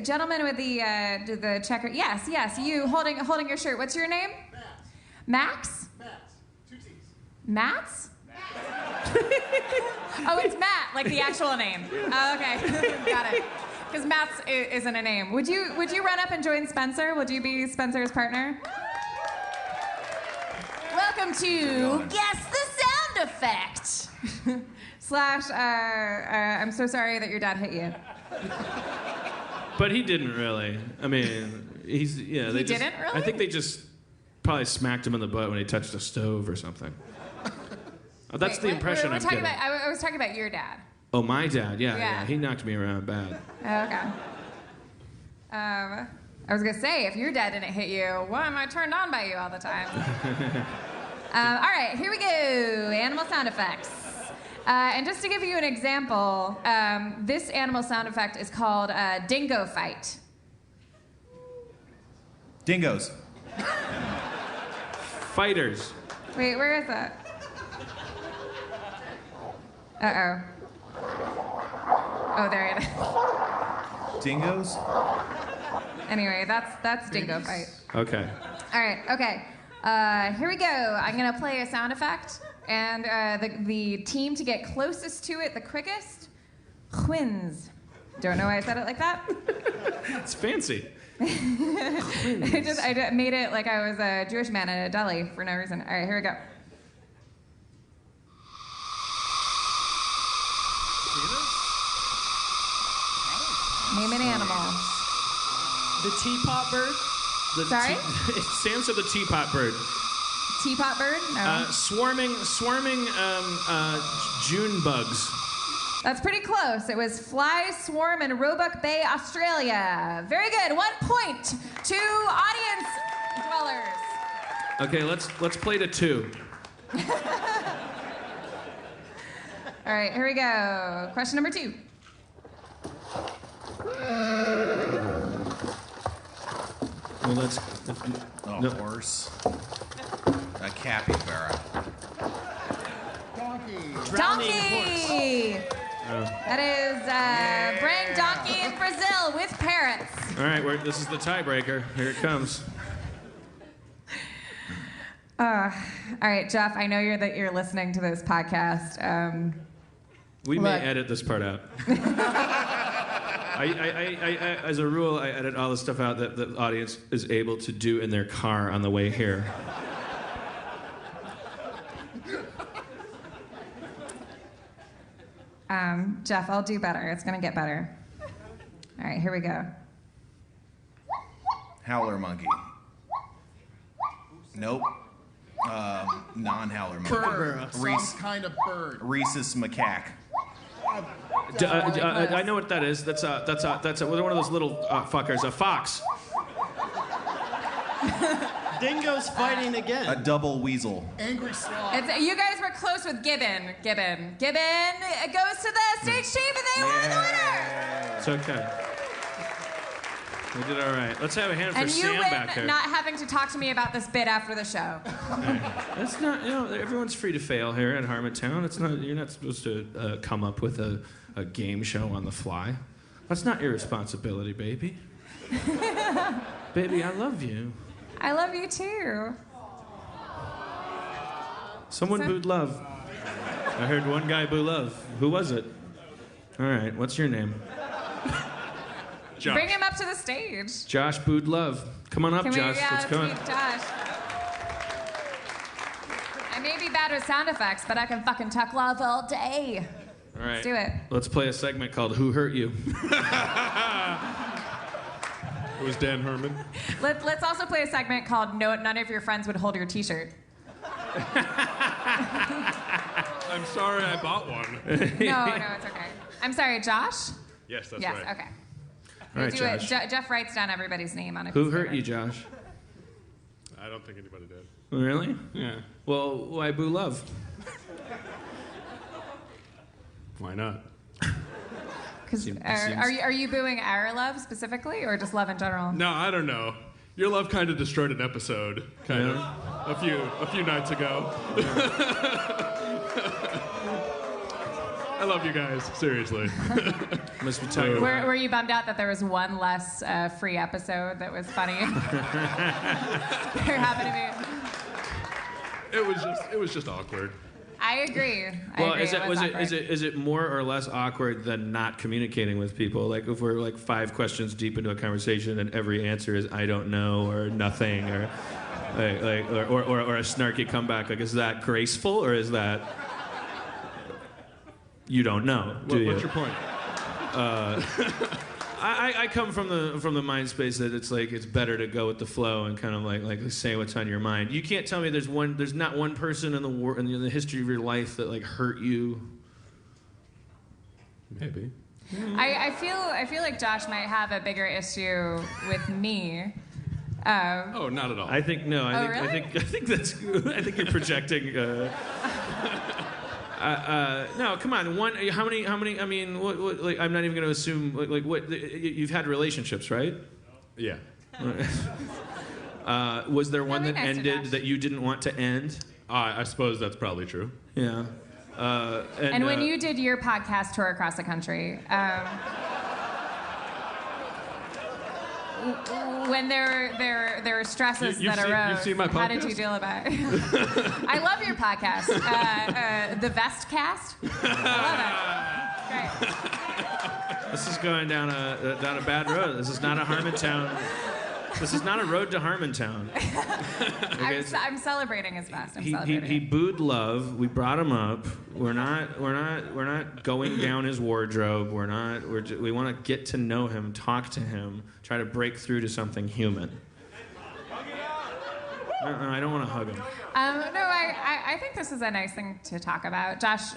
Gentleman with the checker. Yes. You holding your shirt. What's your name? Max. Max. 2 T's. Mats? Oh, it's Matt, like the actual name. Oh, okay. Got it. Because Mats isn't a name. Would you run up and join Spencer? Would you be Spencer's partner? Well welcome to Guess the Sound Effect. / I'm so sorry that your dad hit you. But he didn't really. I mean, he didn't really? I think they just probably smacked him in the butt when he touched a stove or something. That's the impression I'm getting. I was talking about your dad. Oh, my dad. Yeah. He knocked me around bad. Okay. I was gonna say, if your dad didn't hit you, why am I turned on by you all the time? All right, here we go. Animal sound effects. And just to give you an example, this animal sound effect is called dingo fight. Dingoes. Fighters. Wait, where is that? Uh-oh. Oh, there it is. Dingoes? Anyway, that's dingo fight. Okay. All right, okay. Here we go. I'm gonna play a sound effect, and the team to get closest to it the quickest wins. Don't know why I said it like that. It's fancy. I made it like I was a Jewish man in a deli for no reason. All right, here we go. Name an animal. The teapot bird? Sorry? Sam said the teapot bird. Teapot bird? No. Swarming June bugs. That's pretty close. It was fly swarm in Roebuck Bay, Australia. Very good. 1 point to audience dwellers. Okay, let's play to 2. All right, here we go. Question number 2. Well, that's A horse. A capybara. Donkey! That is bring donkey in Brazil with parrots. all right. This is the tiebreaker. Here it comes. All right, Jeff, I know you're listening to this podcast. We may edit this part out. I, as a rule, I edit all the stuff out that the audience is able to do in their car on the way here. Jeff, I'll do better. It's going to get better. All right, here we go. Howler monkey. Nope. Non-howler monkey. Bird. Some kind of bird. Rhesus macaque. I know what that is. That's one of those little fuckers. A fox. Dingo's fighting again. A double weasel. Angry sloth. You guys were close with Gibbon. Gibbon goes to the stage team, and they won the winner. It's okay. We did all right. Let's have a hand for And you Sam win back here. not having to talk to me about this bit after the show. That's not. Everyone's free to fail here at Harmontown. It's not. You're not supposed to come up with a game show on the fly. That's not your responsibility, baby. Baby, I love you. I love you too. Someone booed love. I heard one guy boo love. Who was it? All right, what's your name? Josh. Bring him up to the stage. Josh booed love. Come on up, Josh. Let's go. Meet Josh. I may be bad with sound effects, but I can fucking tuck love all day. All right. Let's do it. Let's play a segment called Who Hurt You? It was Dan Herman. Let's also play a segment called No, None of Your Friends Would Hold Your T-Shirt. I'm sorry I bought one. No, it's okay. I'm sorry, Josh? Yes, that's yes, right. okay. All right, do Josh. it. Jeff writes down everybody's name on a Who piece of hurt paper. you, Josh? I don't think anybody did. Really? Yeah. Well, why boo love? Why not? Because are you booing our love specifically, or just love in general? No, I don't know. Your love kind of destroyed an episode, kind of, a few nights ago. I love you guys, seriously. Must be talking Were you bummed out that there was one less free episode that was funny? There happened to be. It was just awkward. I agree. Well, I agree. is it more or less awkward than not communicating with people? Like if we're like 5 questions deep into a conversation and every answer is I don't know or nothing or or a snarky comeback. Like, is that graceful or is that you don't know? What's your point? I come from the mind space that it's like it's better to go with the flow and kind of like say what's on your mind. You can't tell me there's not one person in the world in the history of your life that like hurt you. Maybe. I feel like Josh might have a bigger issue with me. Oh, not at all. I think no. Really? I think that's. I think you're projecting. No, come on. How many? I mean, what? Like, I'm not even going to assume. Like, what? You've had relationships, right? Yeah. Was there one that nice to ended Josh. that you didn't want to end? I suppose that's probably true. Yeah. And when you did your podcast tour across the country, when there were stresses that arose, you've seen my how did podcast? you deal about it? I love your podcast, the Vest Cast. I love it. Great. This is going down a bad road. This is not a Harmontown. This is not a road to Harmontown. Okay, I'm celebrating his best. I'm he celebrating. booed love. We brought him up. We're not going down his wardrobe. We want to get to know him, talk to him, try to break through to something human. I don't want to hug him. No, I think this is a nice thing to talk about. Josh,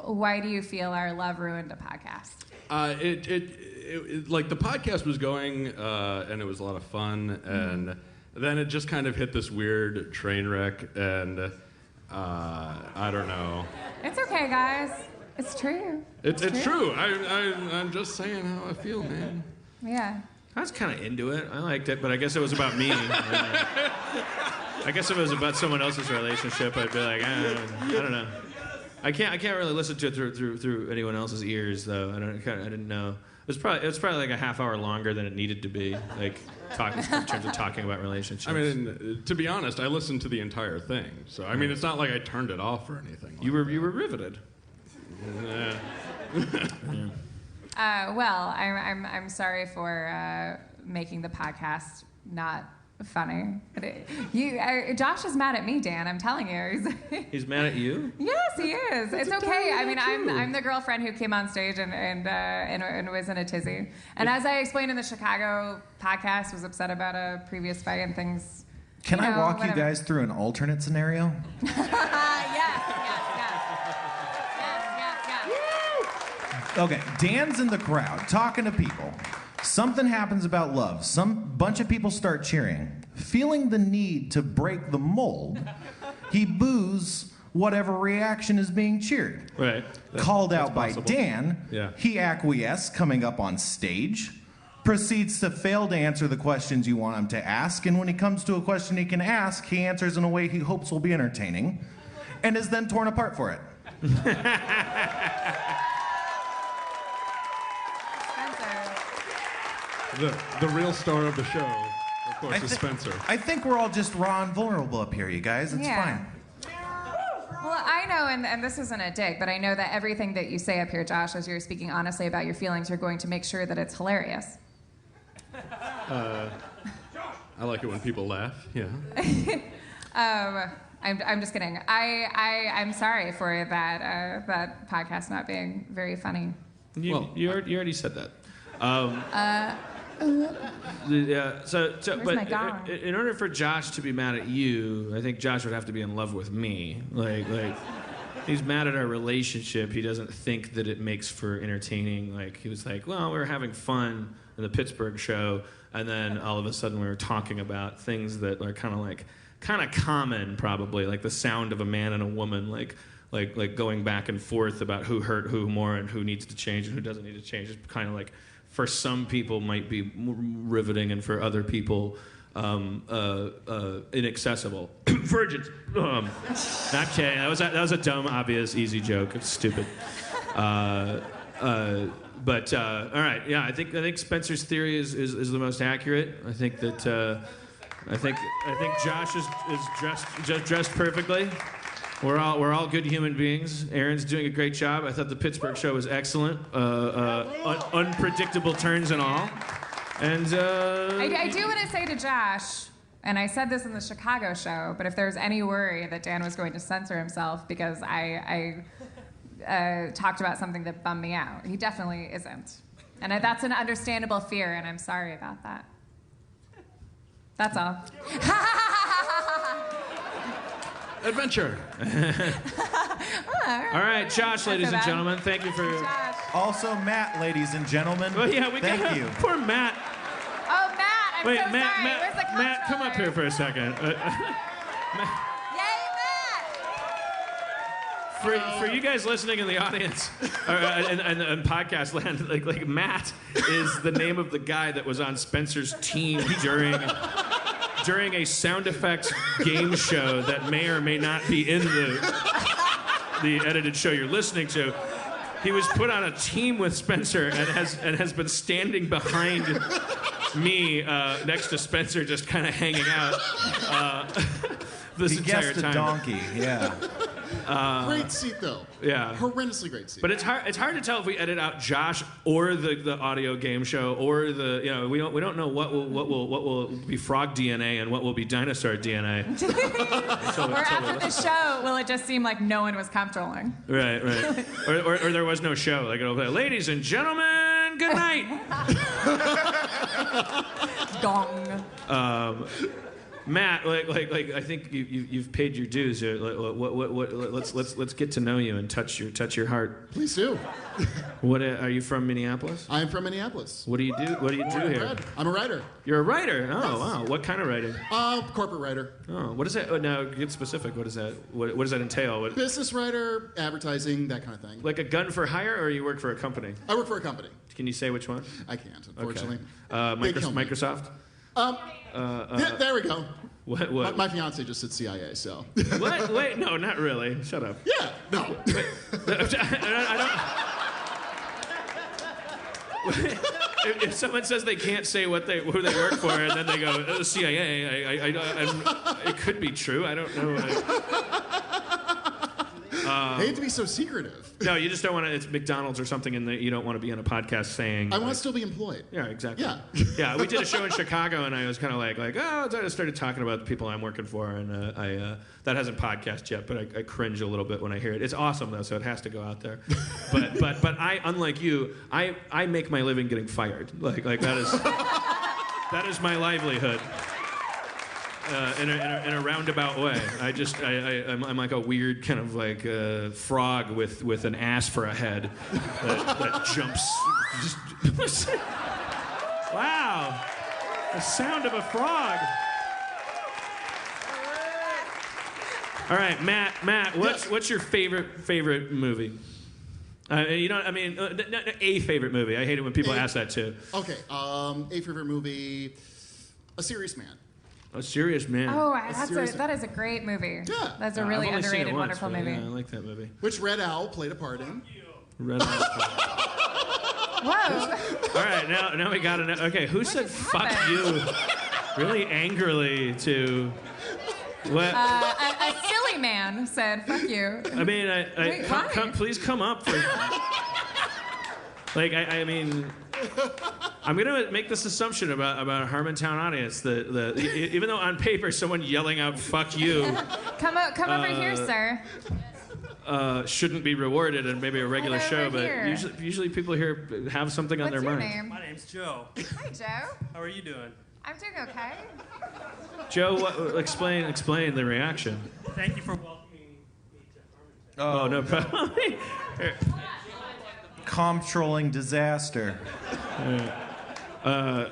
why do you feel our love ruined a podcast? It like the podcast was going and it was a lot of fun, and then it just kind of hit this weird train wreck, and I don't know. It's okay, guys. It's true. It's true. I'm just saying how I feel, man. Yeah. I was kind of into it. I liked it, but I guess it was about me. I guess if it was about someone else's relationship, I'd be like, I don't know. I can't really listen to it through anyone else's ears, though. I didn't know. It was probably like a half hour longer than it needed to be, like in terms of talking about relationships. I mean, to be honest, I listened to the entire thing, so I mean, it's not like I turned it off or anything. You were riveted. Yeah. Well, I'm sorry for making the podcast not funny. Josh is mad at me, Dan. I'm telling you. He's mad at you? Yes, he is. It's okay. I mean, I'm the girlfriend who came on stage and was in a tizzy. And as I explained in the Chicago podcast, was upset about a previous fight and things. Can I walk whatever. you guys through an alternate scenario? Yes. Okay, Dan's in the crowd talking to people. Something happens about love. Some bunch of people start cheering. Feeling the need to break the mold, he boos whatever reaction is being cheered. Right. Called out by possible. Dan, Yeah. he acquiesces coming up on stage, proceeds to fail to answer the questions you want him to ask, and when he comes to a question he can ask, he answers in a way he hopes will be entertaining, and is then torn apart for it. The real star of the show, of course, is Spencer. I think we're all just raw and vulnerable up here, you guys. It's Yeah. fine. Well, I know, and this isn't a dig, but I know that everything that you say up here, Josh, as you're speaking honestly about your feelings, you're going to make sure that it's hilarious. I like it when people laugh. Yeah. I'm just kidding. I'm sorry for that podcast not being very funny. You already said that. Yeah. So Where's but my gong? in order for Josh to be mad at you, I think Josh would have to be in love with me. Like he's mad at our relationship. He doesn't think that it makes for entertaining. Like he was like, well, we were having fun in the Pittsburgh show, and then all of a sudden we were talking about things that are kind of common, probably, like the sound of a man and a woman, like going back and forth about who hurt who more and who needs to change and who doesn't need to change. It's kind of like, for some people might be riveting, and for other people inaccessible. Virgins. Not kidding. That was a dumb, obvious, easy joke. It's stupid. But all right. Yeah, I think Spencer's theory is the most accurate. I think that I think Josh is dressed perfectly. We're all good human beings. Aaron's doing a great job. I thought the Pittsburgh show was excellent. Unpredictable turns and all. And I do want to say to Josh, And I said this in the Chicago show, but if there's any worry that Dan was going to censor himself because I talked about something that bummed me out, he definitely isn't. And that's an understandable fear, and I'm sorry about that. That's all. Adventure. All right, Josh, ladies and gentlemen, thank you for. Also, Matt, ladies and gentlemen. Well, yeah, thank you. Poor Matt. Oh, Matt, I'm Wait, so Matt, sorry. Where's the Matt, come up here for a second. For you guys listening in the audience and podcast land, like Matt is the name of the guy that was on Spencer's team during a sound effects game show that may or may not be in the edited show you're listening to. He was put on a team with Spencer and has been standing behind me next to Spencer, just kind of hanging out this entire guessed a time. donkey, yeah. Great seat though. Yeah. Horrendously great seat. But it's hard to tell if we edit out Josh or the audio game show or we don't know what will be frog DNA and what will be dinosaur DNA. Or after the show, will it just seem like no one was comfortable? Right. or there was no show. Like it'll be, ladies and gentlemen, good night. Gong. Matt, I think you've paid your dues. Let's get to know you and touch your heart. Please do. What are you from Minneapolis? I'm from Minneapolis. What do you do? What do you do here? I'm a writer. You're a writer. Oh Yes. wow. What kind of writing? Corporate writer. Oh, what is that? Oh, now get specific. What is that? What does that entail? Business writer, advertising, that kind of thing. Like a gun for hire, or you work for a company? I work for a company. Can you say which one? I can't, unfortunately. Okay. They kill me. Microsoft. Yeah, there we go. What? My fiance just said CIA, so. What? Wait, no, not really. Shut up. Yeah, no. I don't. If someone says they can't say who they work for, and then they go, oh, CIA, it could be true. I don't know. I hate to be so secretive. No, you just don't want to. It's McDonald's or something, and you don't want to be on a podcast saying. I want to still be employed. Yeah, exactly. Yeah. Yeah, we did a show in Chicago, and I was kind of like, I started talking about the people I'm working for, and that hasn't podcast yet, but I cringe a little bit when I hear it. It's awesome though, so it has to go out there. But I, unlike you, I make my living getting fired. Like that is my livelihood. In a roundabout way. I'm like a weird kind of like frog with an ass for a head that jumps. Wow, the sound of a frog. All right, Matt, what's your favorite movie? A favorite movie. I hate it when people ask that too. Okay, a favorite movie, A Serious Man. A Serious Man. Oh, that is a great movie. Yeah. That's a really I've only seen it underrated, once, wonderful but movie. Yeah, I like that movie. Which Red Owl played a part in. Red Owl. Whoa. All right, now we got to. Okay, who said "fuck you"? Really angrily to what? A silly man said, "Fuck you." I mean, Wait, why? please come up for. Like, I mean, I'm gonna make this assumption about a Harmontown audience that even though on paper someone yelling out "fuck you" Come over here, sir. Shouldn't be rewarded in maybe a regular Right show, over but here. usually people here have something on What's their your mind. name? My name's Joe. Hi, Joe. How are you doing? I'm doing okay. Joe, explain the reaction. Thank you for welcoming me to Oh, no problem. Comptrolling disaster.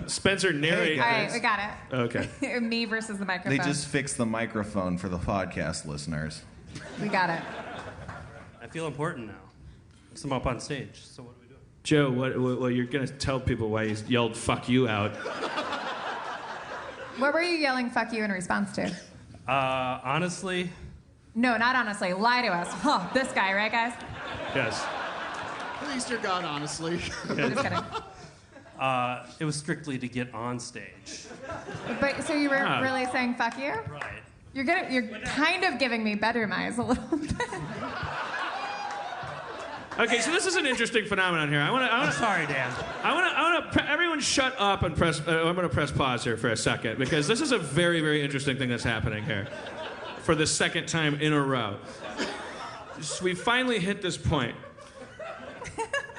Spencer narrate. All right, we got it. Okay. Me versus the microphone. They just fixed the microphone for the podcast listeners. We got it. I feel important now. So I'm up on stage. So what do we do? Joe, what you're gonna tell people why you yelled "fuck you" out? What were you yelling "fuck you" in response to? Honestly. No, not honestly. Lie to us. Huh, this guy, right, guys? Yes. Please, dear God, honestly. I'm just kidding. It was strictly to get on stage. But so you were really saying "fuck you"? Right. You're kind of giving me bedroom eyes a little bit. Okay, so this is an interesting phenomenon here. I'm sorry, Dan. I want everyone shut up and press. I'm gonna press pause here for a second because this is a very, very interesting thing that's happening here, for the second time in a row. So we finally hit this point.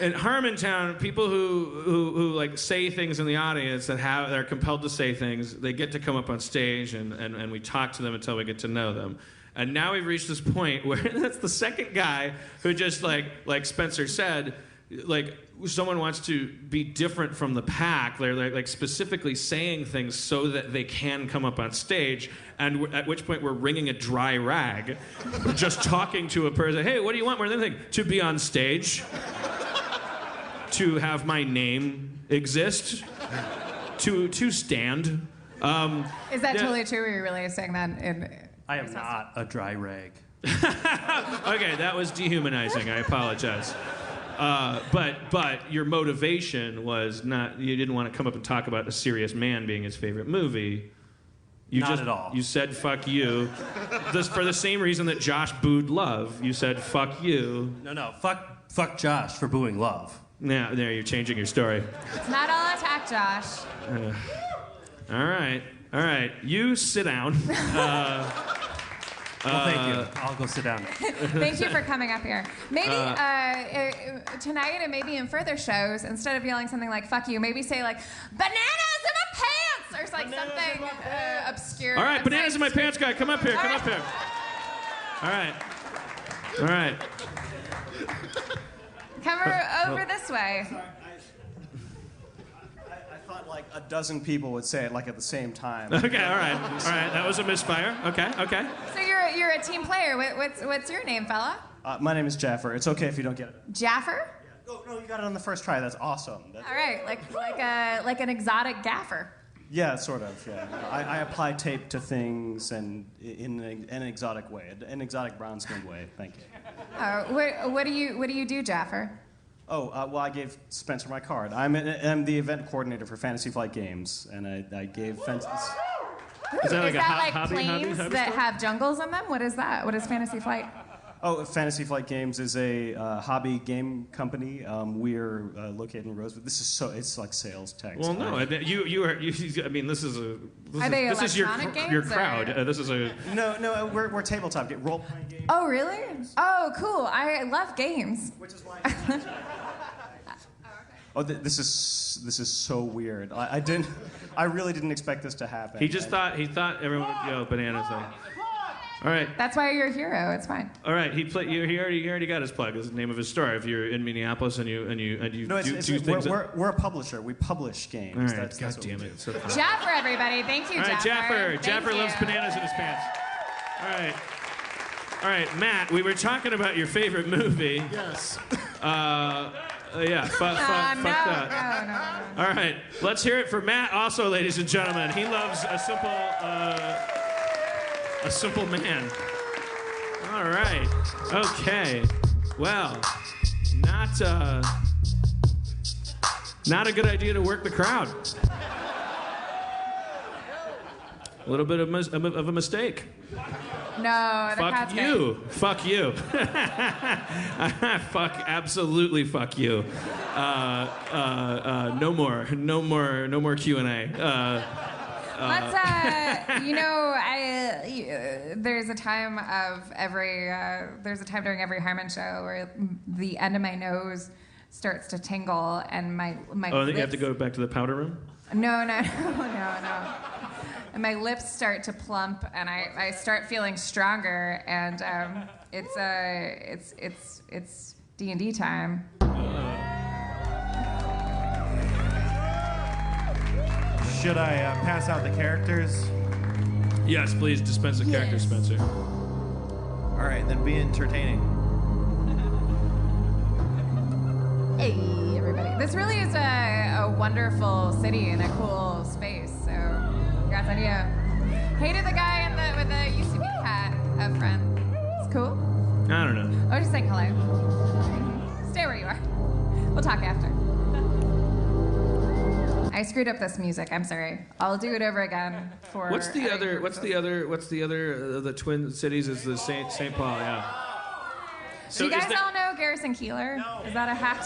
In Harmontown, people who like say things in the audience they're compelled to say things, they get to come up on stage and we talk to them until we get to know them. And now we've reached this point where that's the second guy who just like Spencer said, like someone wants to be different from the pack. They're like specifically saying things so that they can come up on stage, and at which point we're wringing a dry rag, just talking to a person. Hey, what do you want more than anything? To be on stage. To have my name exist, to stand. Is that totally true? Or are you really saying that in? I am not a dry rag. Okay, that was dehumanizing. I apologize. But your motivation was not. You didn't want to come up and talk about A Serious Man being his favorite movie. Not at all. You said fuck you, for the same reason that Josh booed Love. You said fuck you. No. Fuck Josh for booing Love. Now, there, you're changing your story. It's not all attack, Josh. All right. You sit down. Well, thank you. I'll go sit down. Thank you for coming up here. Maybe tonight and maybe in further shows, instead of yelling something like "fuck you," maybe say like "bananas in my pants" or like something obscure. All right, bananas in my pants guy, come up here. Come up here. All right. Come over this way. I thought like a dozen people would say it like at the same time. Okay, all right. That was a misfire. Okay. So you're a team player. What's your name, fella? My name is Jaffer. It's okay if you don't get it. Jaffer? Oh, no, you got it on the first try. That's awesome. All right, like an exotic gaffer. Yeah, sort of. Yeah, I apply tape to things and in an exotic way, an exotic brown-skinned way. Thank you. What do you do, Jaffer? Oh, well, I gave Spencer my card. I'm the event coordinator for Fantasy Flight Games, and I gave Is that like planes that have jungles in them? What is that? What is Fantasy Flight? Oh, Fantasy Flight Games is a hobby game company. We're located in Rosewood. It's like sales text. Well, no, you are. I mean, this is your games, crowd. This is a. No, we're tabletop role playing games. Oh, really? Oh, cool. I love games. Which is why. Oh, this is so weird. I really didn't expect this to happen. He thought everyone would yell bananas. All right. That's why you're a hero. It's fine. All right. He already got his plug. Is the name of his store. If you're in Minneapolis and you do things. We're a publisher. We publish games. All right. That's God damn it. So Jaffer, everybody. Thank you, Jaffer. Jaffer. All right, Jaffer loves bananas in his pants. All right, Matt. We were talking about your favorite movie. Yes. Yeah. Fuck that. No. All right. Let's hear it for Matt. Also, ladies and gentlemen, he loves a simple man. All right. Okay. Well, not a good idea to work the crowd. A little bit of a mistake. No, the fuck you. Fuck you. Absolutely fuck you. No more Q&A. Let's, there's a time during every Harmon show where the end of my nose starts to tingle and my Oh, lips... you have to go back to the powder room? No. And my lips start to plump and I start feeling stronger and it's D&D time. Should I pass out the characters? Yes, please dispense the characters, Spencer. All right, then be entertaining. Hey, everybody. This really is a wonderful city and a cool space, so congrats on you. Hey to the guy with the UCB hat up front. It's cool. I don't know. I was just saying hello. Stay where you are. We'll talk after. I screwed up this music. I'm sorry. I'll do it over again for. What's the other? The twin cities is the St. Paul. Yeah. So you guys all know Garrison Keillor? No. Is that a hack?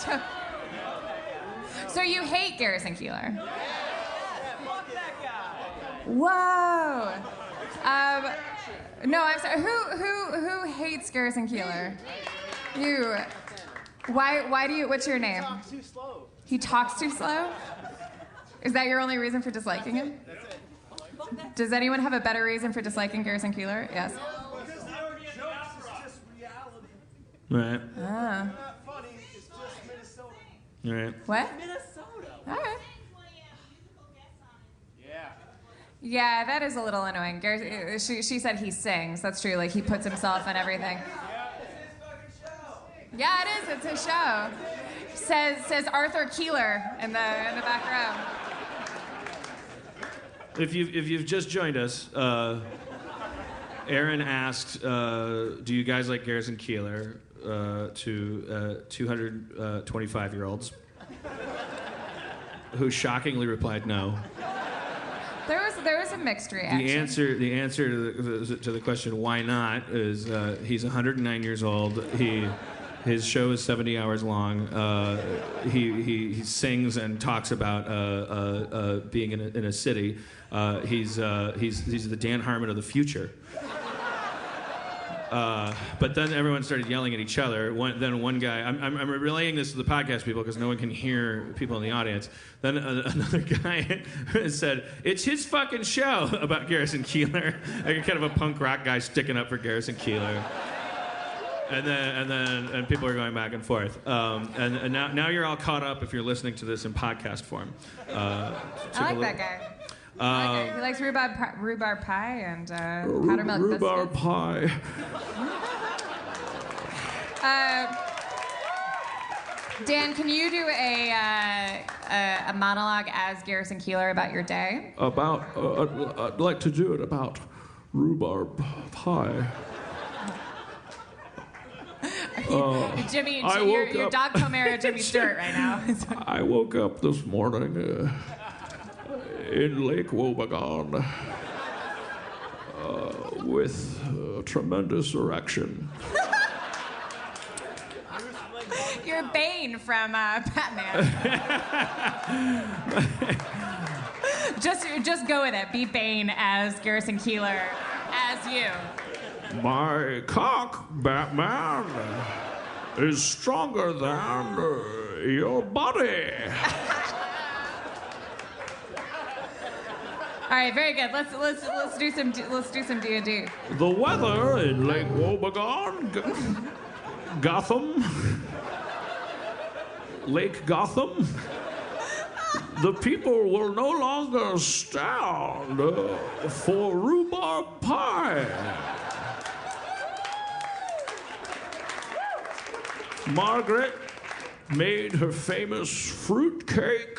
So you hate Garrison Keillor? Whoa. No, I'm sorry. Who hates Garrison Keillor? You. Why do you? What's your name? He talks too slow. He talks too slow? Is that your only reason for disliking him? That's it. Does anyone have a better reason for disliking Garrison Keillor? Yes. Because our jokes is just reality. Right. Ah. It's not funny. It's just Minnesota. Right. What? Minnesota. All right. Yeah. Yeah, that is a little annoying. She said he sings. That's true. Like he puts himself in everything. Yeah, it is. It's his show. Says Arthur Keillor in the back row. If you've just joined us, Aaron asked, "Do you guys like Garrison Keillor?" To 225-year-olds, who shockingly replied no. There was a mixed reaction. The answer to the question why not is he's 109 years old. His show is 70 hours long. He sings and talks about being in a city. He's the Dan Harmon of the future. But then everyone started yelling at each other. Then one guy, I'm relaying this to the podcast people because no one can hear people in the audience. Then another guy said, "It's his fucking show," about Garrison Keillor. Like kind of a punk rock guy sticking up for Garrison Keillor. And people are going back and forth. And now you're all caught up if you're listening to this in podcast form. I like that guy. He likes rhubarb pie and powder milk biscuits. Rhubarb pie. Dan, can you do a monologue as Garrison Keillor about your day? I'd like to do it about rhubarb pie. Jimmy, your dog Pomera Jimmy Stewart right now. I woke up this morning in Lake Wobegon with a tremendous erection. You're Bane from Batman. just go with it. Be Bane as Garrison Keillor as you. My cock, Batman, is stronger than your body. All right, very good. Let's do some D&D. The weather in Lake Wobegon, Gotham, Lake Gotham. The people will no longer stand for rhubarb pie. Margaret made her famous fruit cake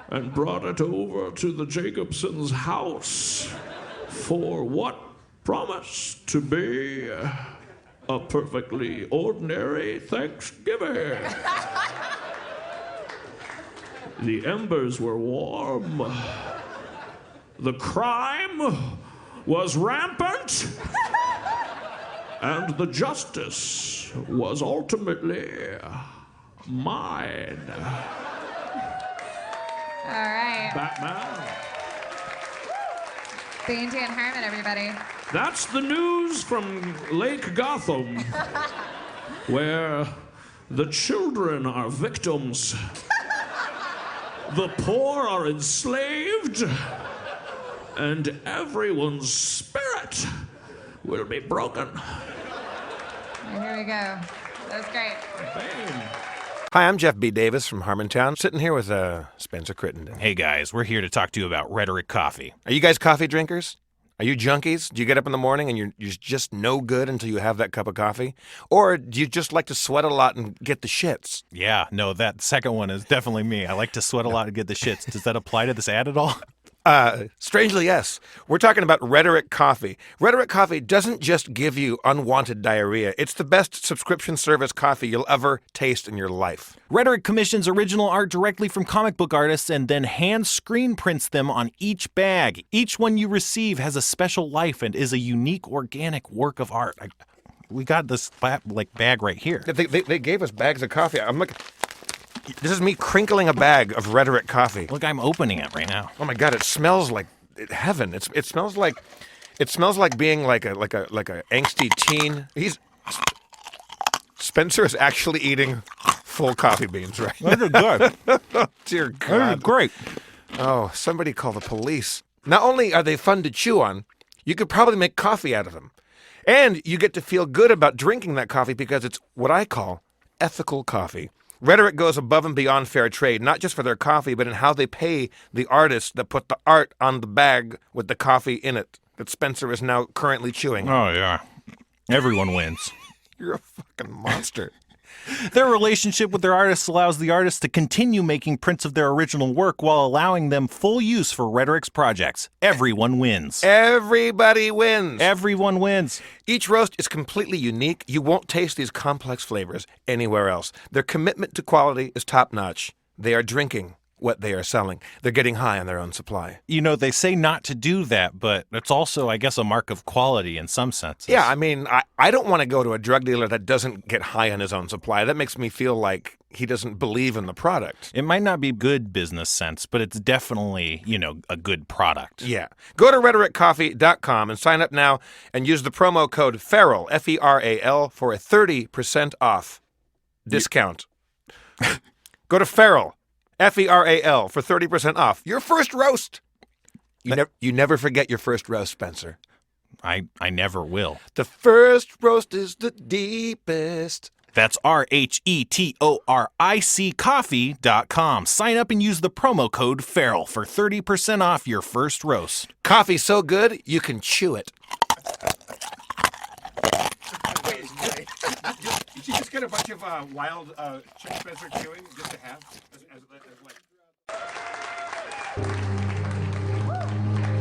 and brought it over to the Jacobsons' house for what promised to be a perfectly ordinary Thanksgiving. The embers were warm. The crime was rampant. And the justice was ultimately mine. All right. Batman. Bane Dan Harmon, everybody. That's the news from Lake Gotham, where the children are victims, the poor are enslaved, and everyone's spirit will be broken. Here we go. That was great. Hi, I'm Jeff B. Davis from Harmontown, sitting here with Spencer Crittenden. Hey guys, we're here to talk to you about Rhetoric Coffee. Are you guys coffee drinkers? Are you junkies? Do you get up in the morning and you're just no good until you have that cup of coffee? Or do you just like to sweat a lot and get the shits? Yeah, no, that second one is definitely me. I like to sweat a lot and get the shits. Does that apply to this ad at all? Strangely, yes. We're talking about Rhetoric Coffee. Rhetoric Coffee doesn't just give you unwanted diarrhea. It's the best subscription service coffee you'll ever taste in your life. Rhetoric commissions original art directly from comic book artists and then hand screen prints them on each bag. Each one you receive has a special life and is a unique organic work of art. We got this bag right here. They gave us bags of coffee. I'm looking. This is me crinkling a bag of Rhetoric coffee. Look, I'm opening it right now. Oh my God! It smells like heaven. It smells like being like a angsty teen. Spencer is actually eating full coffee beans, right? Those are good. Dear God. Those are great. Oh, somebody call the police. Not only are they fun to chew on, you could probably make coffee out of them. And you get to feel good about drinking that coffee because it's what I call ethical coffee. Rhetoric goes above and beyond fair trade, not just for their coffee, but in how they pay the artists that put the art on the bag with the coffee in it that Spencer is now currently chewing. Oh, yeah. Everyone wins. You're a fucking monster. Their relationship with their artists allows the artists to continue making prints of their original work while allowing them full use for Rhetoric's projects. Everyone wins. Everybody wins. Everyone wins. Each roast is completely unique. You won't taste these complex flavors anywhere else. Their commitment to quality is top-notch. They are drinking what they are selling. They're getting high on their own supply. You know, they say not to do that, but it's also, I guess, a mark of quality in some senses. Yeah, I mean, I don't want to go to a drug dealer that doesn't get high on his own supply. That makes me feel like he doesn't believe in the product. It might not be good business sense, but it's definitely, a good product. Yeah. Go to rhetoriccoffee.com and sign up now and use the promo code FERAL, F-E-R-A-L, for a 30% off discount. Go to FERAL, F-E-R-A-L, for 30% off your first roast. You never forget your first roast, Spencer. I never will. The first roast is the deepest. That's RHETORIC coffee.com. Sign up and use the promo code FERAL for 30% off your first roast. Coffee so good, you can chew it. Did you just get a bunch of wild Chick Spencer chewing just to have?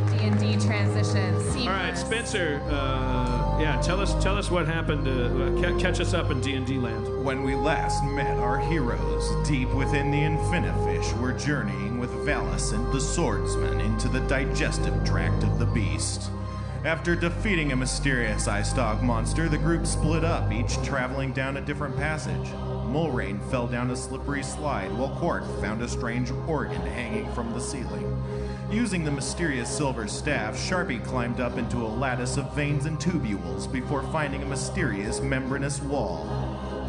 D&D transition. Seamless. All right, Spencer. Tell us what happened. Catch us up in D&D land. When we last met our heroes, deep within the Infinifish, were journeying with Valicent the Swordsman into the digestive tract of the beast. After defeating a mysterious ice dog monster, the group split up, each traveling down a different passage. Mulrain fell down a slippery slide, while Quark found a strange organ hanging from the ceiling. Using the mysterious silver staff, Sharpie climbed up into a lattice of veins and tubules before finding a mysterious membranous wall.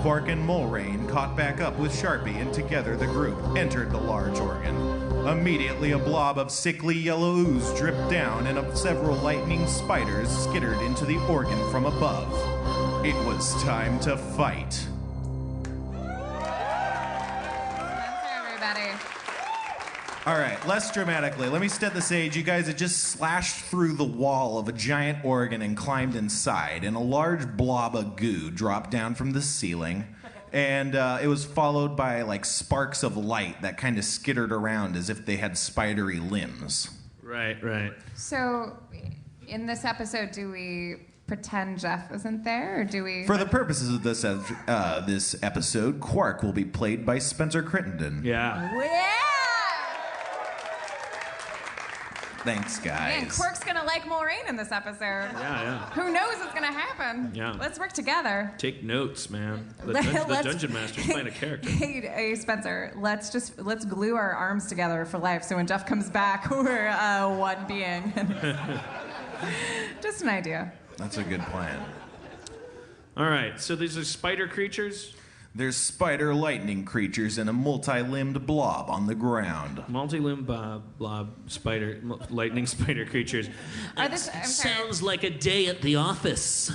Quark and Mulrain caught back up with Sharpie, and together the group entered the large organ. Immediately, a blob of sickly yellow ooze dripped down, and several lightning spiders skittered into the organ from above. It was time to fight. Spencer, everybody. All right, less dramatically, let me set the stage. You guys had just slashed through the wall of a giant organ and climbed inside, and a large blob of goo dropped down from the ceiling. And it was followed by sparks of light that kind of skittered around as if they had spidery limbs. Right. So, in this episode, do we pretend Jeff isn't there, or do we? For the purposes of this episode, Quark will be played by Spencer Crittenden. Yeah. Yeah! Thanks, guys. Man, Quark's gonna like Mulrain in this episode. Yeah. Who knows what's gonna happen? Yeah. Let's work together. Take notes, man. The dungeon master's playing a character. Hey, Spencer, let's glue our arms together for life, so when Jeff comes back, we're one being. Just an idea. That's a good plan. All right, so these are spider creatures? There's spider lightning creatures and a multi-limbed blob on the ground. Multi-limbed blob spider, lightning spider creatures. Sounds like a day at the office.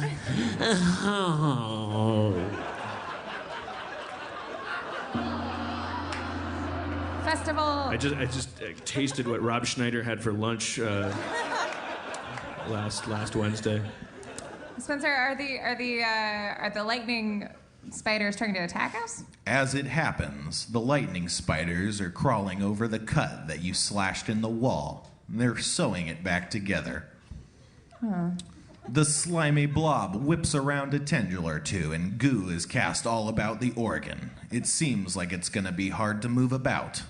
Festival. I just tasted what Rob Schneider had for lunch last Wednesday. Spencer, are the lightning spiders trying to attack us? As it happens, the lightning spiders are crawling over the cut that you slashed in the wall. They're sewing it back together. Huh. The slimy blob whips around a tendril or two, and goo is cast all about the organ. It seems like it's going to be hard to move about.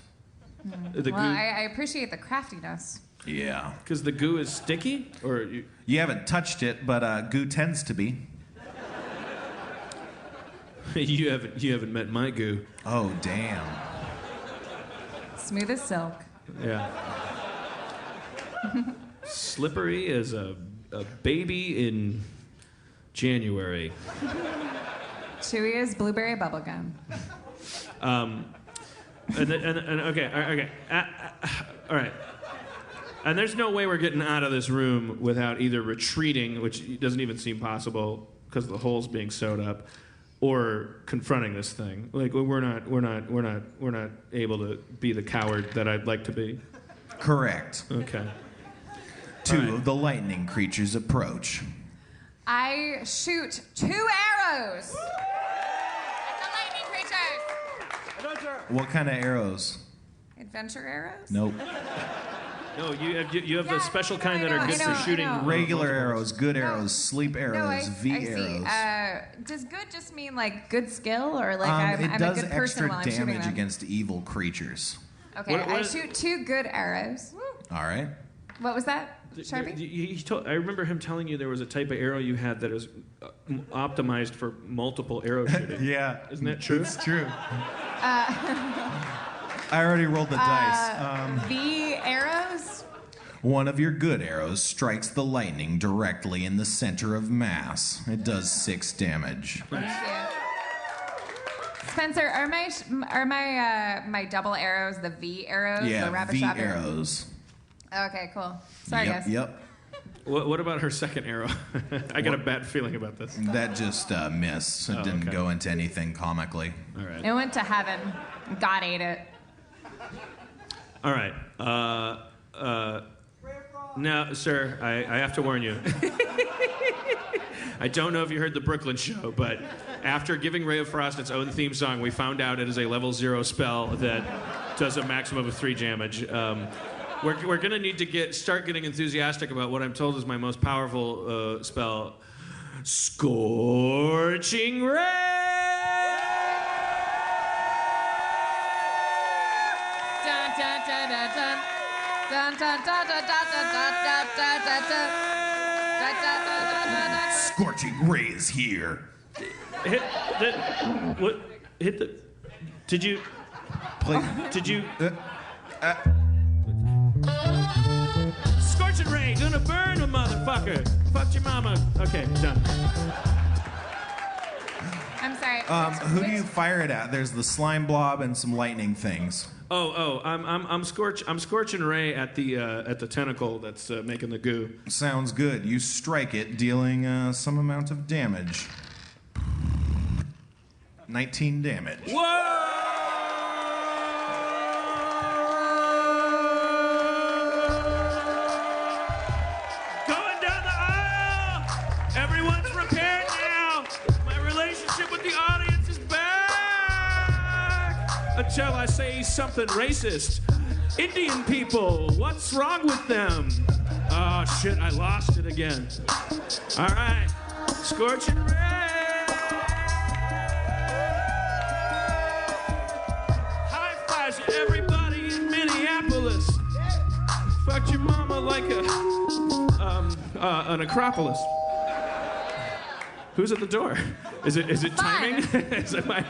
I appreciate the craftiness. Yeah. Because the goo is sticky? Or you haven't touched it, but goo tends to be. You haven't met my goo. Oh, damn. Smooth as silk. Yeah. Slippery as a baby in January. Chewy as blueberry bubblegum. Okay. All right. And there's no way we're getting out of this room without either retreating, which doesn't even seem possible because the hole's being sewed up, or confronting this thing. Like we're not able to be the coward that I'd like to be. Correct. Okay. Two of the lightning creatures approach. I shoot 2 arrows at the lightning creatures. What kind of arrows? Adventure arrows? Nope. No, you have the special kind that are good for shooting. Regular arrows, good arrows, sleep arrows, V I arrows. see. Does good just mean like good skill, or like I'm it a does good person extra while I'm shooting damage them? against evil creatures. Okay, I shoot 2 good arrows. All right. What was that, Sharpie? I remember him telling you there was a type of arrow you had that is optimized for multiple arrow shooting. Yeah. Isn't that true? It's true. I already rolled the dice. V arrows? One of your good arrows strikes the lightning directly in the center of mass. It does 6 damage. Thank you. Spencer, are my double arrows the V arrows? The Yeah, rabbit V shot arrows. Okay, cool. Sorry, Yep, guys. yep. What about her second arrow? I got a bad feeling about this. That just missed. It didn't go into anything comically. All right. It went to heaven. God ate it. All right. No, sir, I have to warn you. I don't know if you heard the Brooklyn show, but after giving Ray of Frost its own theme song, we found out it is a level 0 spell that does a maximum of 3 damage. We're going to need to start getting enthusiastic about what I'm told is my most powerful spell, Scorching Ray! Dun, dun, dun, dun, dun. Dun, dun, dun, dun, dun, dun, dun, dun, dun, dun. Dun, dun, dun, dun, dun, dun. Scorching Ray is here. Did you... Play. Did you... Scorching Ray, gonna burn a motherfucker. Fuck your mama. Okay, done. I'm sorry. Who do you fire it at? There's the slime blob and some lightning things. I'm scorching Ray at the tentacle that's making the goo. Sounds good. You strike it, dealing some amount of damage. 19 damage. Whoa! Going down the aisle! Everyone's prepared now! My relationship with the audience is back! Until I say something racist. Indian people, what's wrong with them? Oh shit, I lost it again. All right, Scorching Ray! High fives to everybody in Minneapolis. Fucked your mama like an Acropolis. Who's at the door? Is it timing? is it my?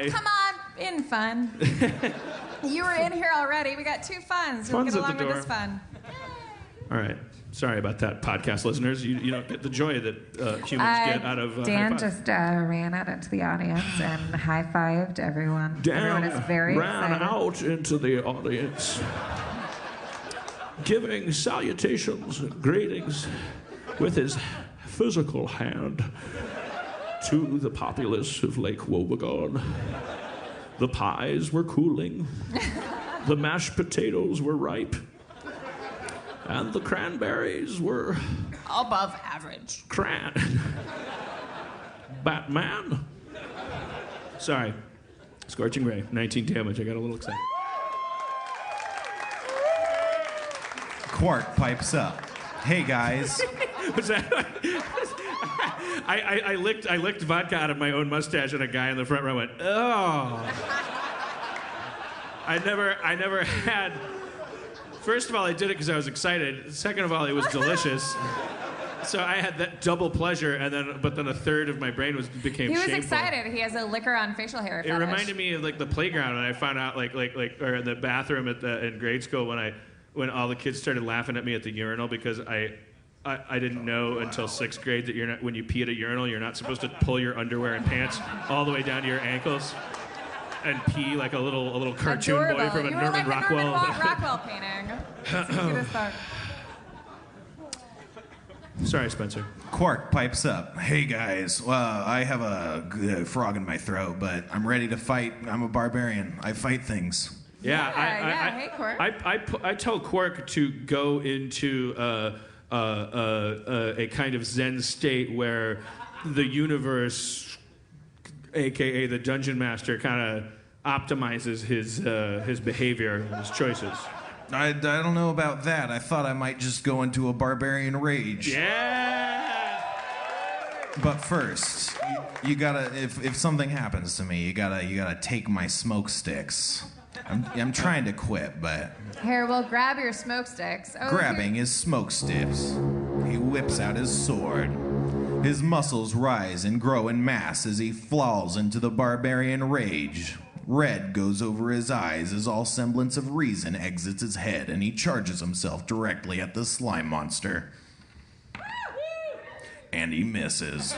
Come on, in fun. You were in here already. We got 2 funs. We'll Fun's get at the along with door. this fun. All right. Sorry about that, podcast listeners. You don't get the joy that humans get out of Dan high five. just ran out into the audience and high-fived everyone. Everyone is very ran excited. out into the audience, giving salutations and greetings with his physical hand to the populace of Lake Wobegon. The pies were cooling, the mashed potatoes were ripe, and the cranberries were Above average. Batman. Sorry. Scorching Ray, 19 damage. I got a little excited. Quark pipes up. Hey guys. Was that? I licked vodka out of my own mustache, and a guy in the front row went, "Oh." I never had. First of all, I did it because I was excited. Second of all, it was delicious. So I had that double pleasure, but then a third of my brain became He was shameful. excited. He has a liquor on facial hair It fetish. reminded me of like the playground when I found out or in the bathroom in grade school when all the kids started laughing at me at the urinal because I didn't know until 6th grade that when you pee at a urinal, you're not supposed to pull your underwear and pants all the way down to your ankles and pee like a little cartoon Adorable. boy from a You were Norman like a Rockwell. Rockwell painting. It's the cutest thing. Sorry, Spencer. Quark pipes up. Hey guys, I have a frog in my throat, but I'm ready to fight. I'm a barbarian. I fight things. Hey, Quark. I tell Quark to go into a kind of Zen state where the universe, aka the Dungeon Master, kind of optimizes his behavior and his choices. I don't know about that. I thought I might just go into a barbarian rage. Yeah. But first, you gotta if something happens to me, you gotta take my smoke sticks. I'm trying to quit, but Here, we'll grab your smoke sticks. Oh, grabbing his smoke sticks, he whips out his sword. His muscles rise and grow in mass as he falls into the barbarian rage. Red goes over his eyes as all semblance of reason exits his head, and he charges himself directly at the slime monster. And he misses.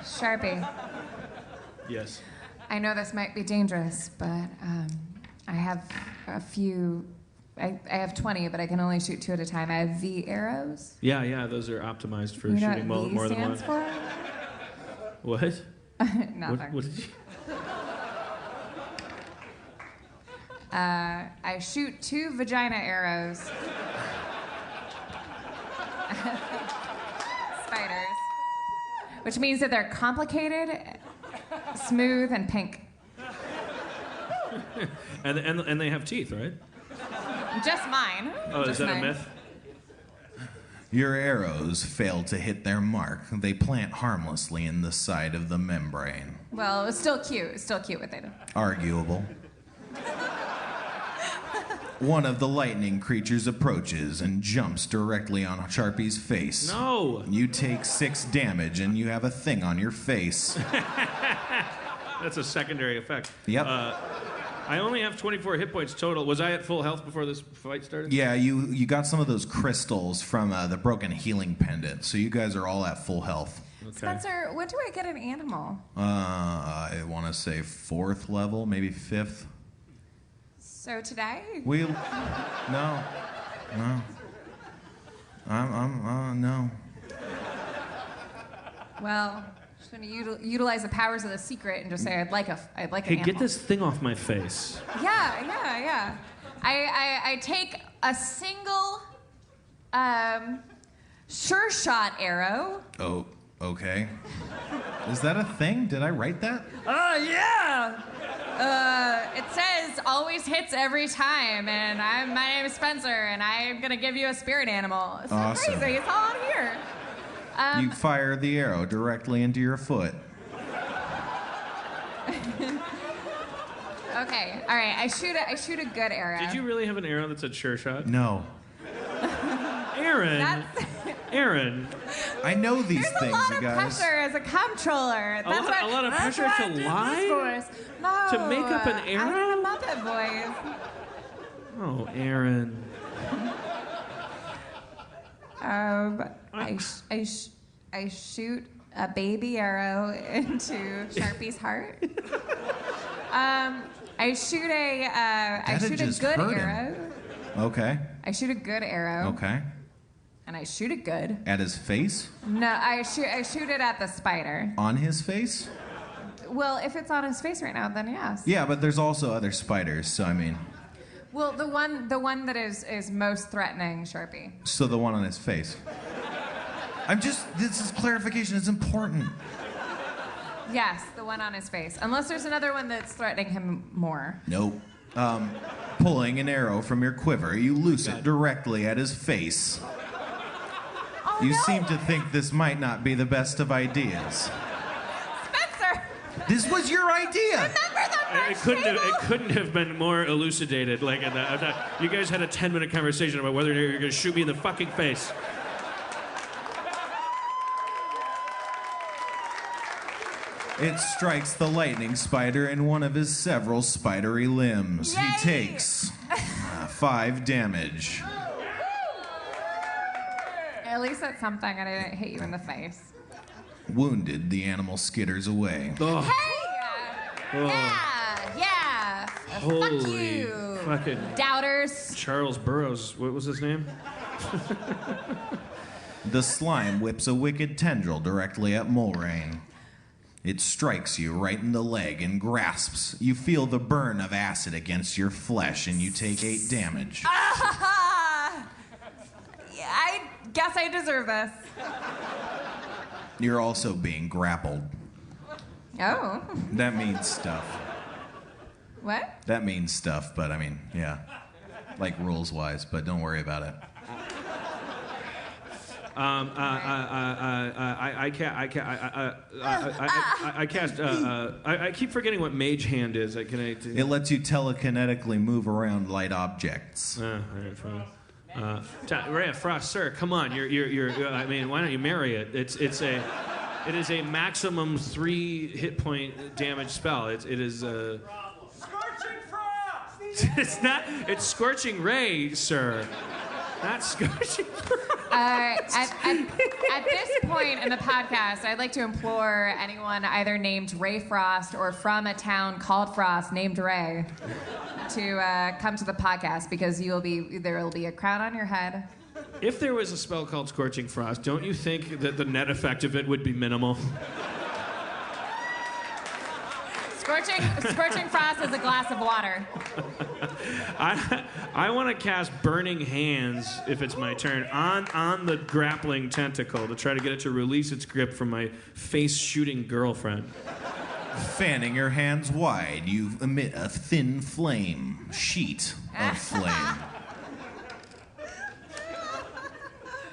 Sharpie. Yes. I know this might be dangerous, but I have a few. I have 20, but I can only shoot 2 at a time. I have V arrows. Yeah, those are optimized for You know shooting what V more than one. stands for? What? Nothing. What did you? I shoot 2 vagina arrows. Spiders. Which means that they're complicated, smooth, and pink. and they have teeth, right? Just mine. Oh, Just is that mine. a myth? Your arrows fail to hit their mark. They plant harmlessly in the side of the membrane. Well, it's still cute. It's still cute what they do. Arguable. One of the lightning creatures approaches and jumps directly on Sharpie's face. No! You take 6 damage and you have a thing on your face. That's a secondary effect. Yep. I only have 24 hit points total. Was I at full health before this fight started? Yeah, you got some of those crystals from the broken healing pendant, so you guys are all at full health. Okay. Spencer, when do I get an animal? I want to say 4th level, maybe 5th. So today? No. No. Well, just going to utilize the powers of the secret and just say I'd like an Hey, animal. get this thing off my face. Yeah. I take a single sure shot arrow. Oh, okay. Is that a thing? Did I write that? Oh yeah. It says always hits every time, and my name is Spencer, and I'm gonna give you a spirit animal. It's so Awesome. crazy. It's all on here. You fire the arrow directly into your foot. Okay. All right. I shoot a good arrow. Did you really have an arrow that said sure shot? No. Aaron. Aaron. I know these There's things, a lot you of guys. pressure as a comptroller. A lot of that's pressure why to I did this lie? voice. No. To make up an I arrow? did a Muppet voice. Oh, Aaron. I shoot a baby arrow into Sharpie's heart. I shoot a just good hurt him. arrow. Okay. I shoot a good arrow. Okay. And I shoot it good. At his face? No, I shoot it at the spider. On his face? Well, if it's on his face right now, then yes. Yeah, but there's also other spiders, so I mean. Well, the one that is most threatening, Sharpie. So the one on his face. This is clarification, it's important. Yes, the one on his face. Unless there's another one that's threatening him more. Nope. Pulling an arrow from your quiver, you loose it directly at his face. Oh, You no. seem to think this might not be the best of ideas. Spencer! This was your idea! Remember the couldn't have been more elucidated. Like, you guys had a 10-minute conversation about whether you're going to shoot me in the fucking face. It strikes the lightning spider in one of his several spidery limbs. Yay! He takes 5 damage. At least that's something, and I didn't hit you in the face. Wounded, the animal skitters away. Oh. Hey! Yeah! Fuck Holy you! fucking Doubters. Charles Burroughs. What was his name? The slime whips a wicked tendril directly at Mulrain. It strikes you right in the leg and grasps. You feel the burn of acid against your flesh, and you take 8 damage. I guess I deserve this. You're also being grappled. Oh. That means stuff. What? That means stuff, but I mean, yeah. Like rules-wise, but don't worry about it. I keep forgetting what Mage Hand is. It lets you telekinetically move around light objects. All right, fine. Ray of Frost, sir, come on. You're. I mean, why don't you marry it? It is a maximum 3 hit point damage spell. It is. Scorching Frost. It's not. It's Scorching Ray, sir. Not Scorching Frost. At this point in the podcast, I'd like to implore anyone either named Ray Frost or from a town called Frost named Ray to come to the podcast, because there will be a crown on your head. If there was a spell called Scorching Frost, don't you think that the net effect of it would be minimal? Scorching Frost is a glass of water. I want to cast Burning Hands, if it's my turn, on the grappling tentacle to try to get it to release its grip from my face-shooting girlfriend. Fanning your hands wide, you emit a thin sheet of flame.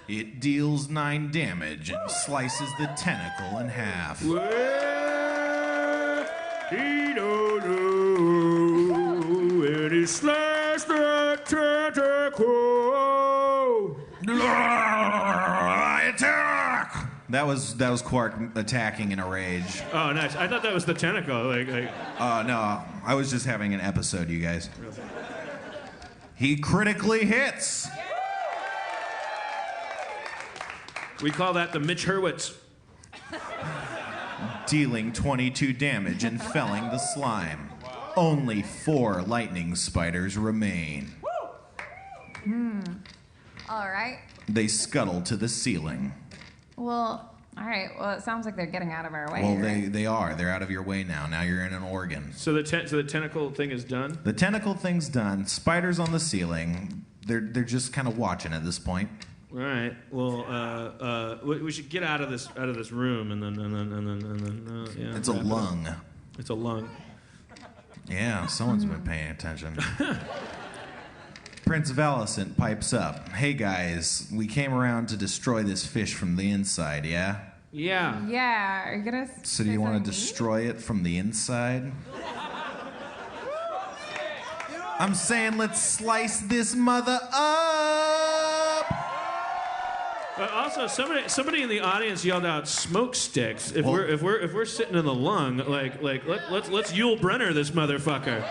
It deals 9 damage and slices the tentacle in half. He don't know, and he slashed the tentacle. Attack! That was Quark attacking in a rage. Oh, nice. I thought that was the tentacle. No, I was just having an episode, you guys. He critically hits. We call that the Mitch Hurwitz. Dealing 22 damage and felling the slime. Only 4 lightning spiders remain. All right. They scuttle to the ceiling. Well, all right. Well, it sounds like they're getting out of our way. Well, right? they are. They're out of your way now. Now you're in an organ. So the tentacle thing is done? The tentacle thing's done. Spiders on the ceiling. They're just kind of watching at this point. All right. Well, we should get out of this room, and then yeah. It's a lung. It's a lung. Yeah, someone's been paying attention. Prince Valicent pipes up. Hey guys, we came around to destroy this fish from the inside, yeah? Yeah. Yeah. Are you gonna? So do you want to destroy it from the inside? I'm saying let's slice this mother up. Also, somebody in the audience yelled out "smoke sticks." If we're sitting in the lung, let's Yul Brynner this motherfucker.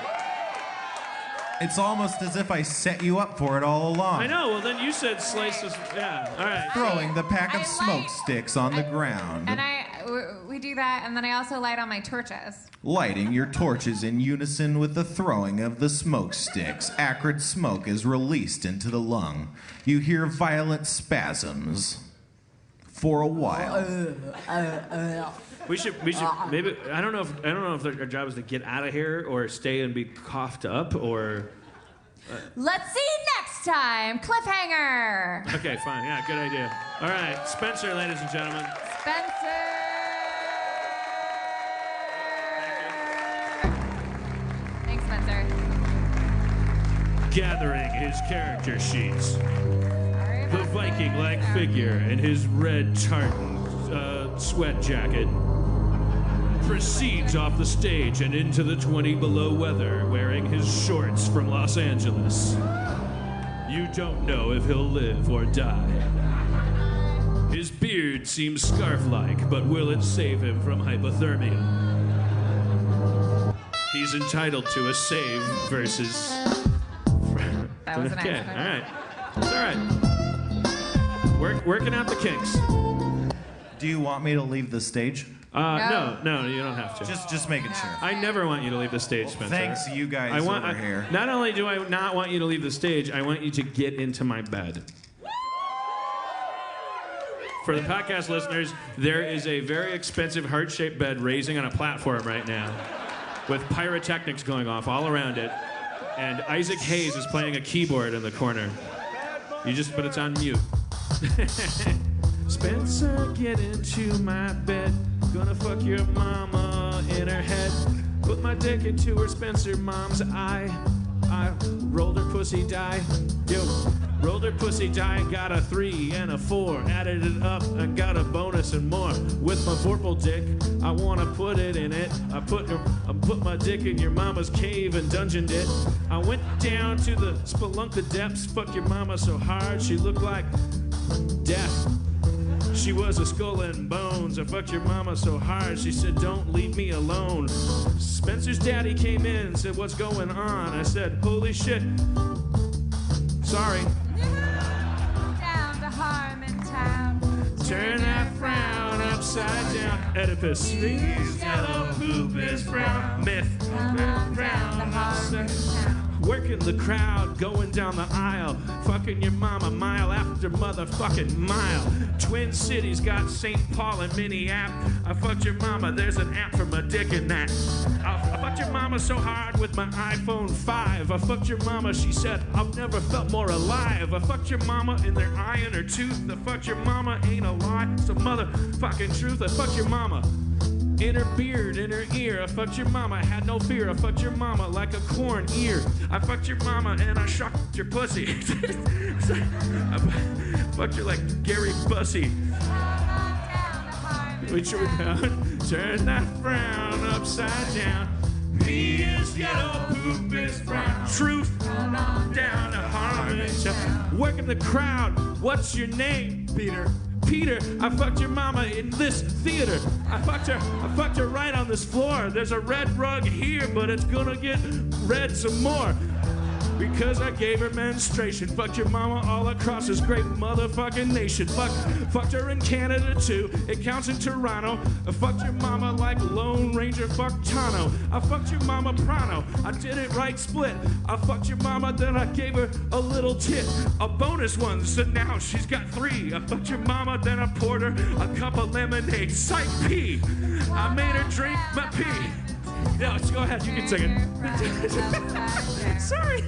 It's almost as if I set you up for it all along. I know. Well, then you said slice this. Yeah. All right. Throwing the pack of smoke sticks on the ground. And we do that, and then I also light on my torches. Lighting your torches in unison with the throwing of the smoke sticks. Acrid smoke is released into the lung. You hear violent spasms. For a while. We should maybe I don't know if our job is to get out of here or stay and be coughed up or. Let's see next time. Cliffhanger. Okay, fine. Yeah, good idea. All right, Spencer, ladies and gentlemen. Spencer. Thanks, Spencer. Gathering his character sheets. The Viking-like figure in his red tartan sweat jacket proceeds off the stage and into the 20 below weather wearing his shorts from Los Angeles. You don't know if he'll live or die. His beard seems scarf-like, but will it save him from hypothermia? He's entitled to a save versus... That was an Okay, accident. all right. It's all right. Working out the kinks. Do you want me to leave the stage? No, you don't have to. Just making sure. I never want you to leave the stage, Spencer. Thanks, you guys over here. Not only do I not want you to leave the stage, I want you to get into my bed. For the podcast listeners, there is a very expensive heart-shaped bed raising on a platform right now with pyrotechnics going off all around it. And Isaac Hayes is playing a keyboard in the corner. But it's on mute. Spencer, get into my bed. Gonna fuck your mama in her head. Put my dick into her Spencer mom's eye. I rolled her pussy die. Yo, rolled her pussy die. Got a 3 and a 4. Added it up and got a bonus and more. With my vorpal dick, I wanna put it in it. I put my dick in your mama's cave and dungeoned it. I went down to the spelunka depths. Fuck your mama so hard she looked like death. She was a skull and bones. I fucked your mama so hard she said, don't leave me alone. Spencer's daddy came in and said, what's going on? I said, holy shit. Sorry. Down to Harmontown. Turn that frown upside down. Oedipus. These yellow poop is brown. Myth. Brown upside down. Working the crowd, going down the aisle. Fucking your mama mile after motherfucking mile. Twin Cities got St. Paul and Minneapolis. I fucked your mama, there's an app for my dick in that. I fucked your mama so hard with my iPhone 5. I fucked your mama, she said, I've never felt more alive. I fucked your mama in their eye and her tooth. I fucked your mama, ain't a lie, it's a motherfucking truth. I fucked your mama in her beard, in her ear. I fucked your mama, had no fear. I fucked your mama like a corn ear. I fucked your mama and I shocked your pussy. I fucked you like Gary Bussey. Which we found. Turn that frown upside down. Pee is yellow, poop is brown. Truth, down to Harmontown. Working the crowd. What's your name, Peter? Peter, I fucked your mama in this theater. I fucked her right on this floor. There's a red rug here, but it's gonna get red some more. Because I gave her menstruation. Fucked your mama all across this great motherfucking nation. Fucked her in Canada too. It counts in Toronto. I fucked your mama like Lone Ranger fucked Tano. I fucked your mama prono. I did it right split. I fucked your mama, then I gave her a little tit. A bonus one, so now she's got 3. I fucked your mama, then I poured her a cup of lemonade. Psych pee. I made her drink my pee. No, go ahead, you can sing it. Sorry.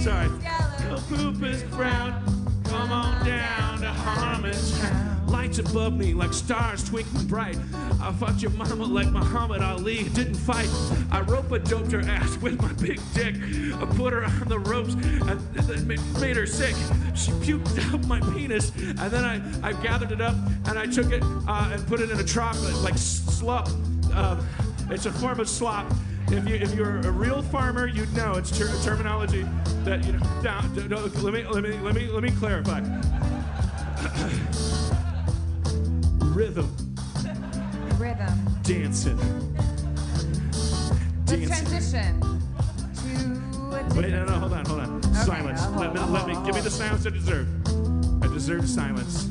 Yellow poop is brown. Come on down to Harmontown. Lights above me like stars twinkling bright. I fucked your mama like Muhammad Ali didn't fight. I rope-a-doped her ass with my big dick. I put her on the ropes and it made her sick. She puked out my penis and then I gathered it up and I took it and put it in a trough like slop. It's a form of slop. If you're a real farmer, you'd know it's terminology that you know. Let me clarify. Rhythm. Dancing. Let's transition to a Wait, no, hold on. Okay, Silence. Let me give me the silence I deserve. I deserve silence.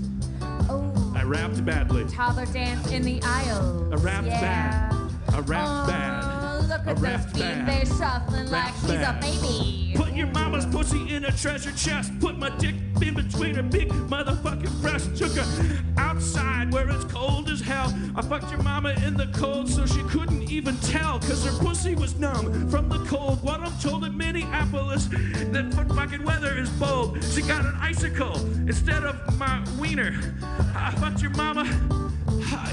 Oh. I rapped badly. Toddler dance in the aisles. I rapped bad. I rapped bad. Look at those feet, they're shuffling like he's a baby. Put your mama's pussy in a treasure chest. Put my dick in between her big motherfucking breasts. Took her outside where it's cold as hell. I fucked your mama in the cold so she couldn't even tell. Cause her pussy was numb from the cold. What I'm told in Minneapolis, that fucking weather is bold. She got an icicle instead of my wiener. I fucked your mama.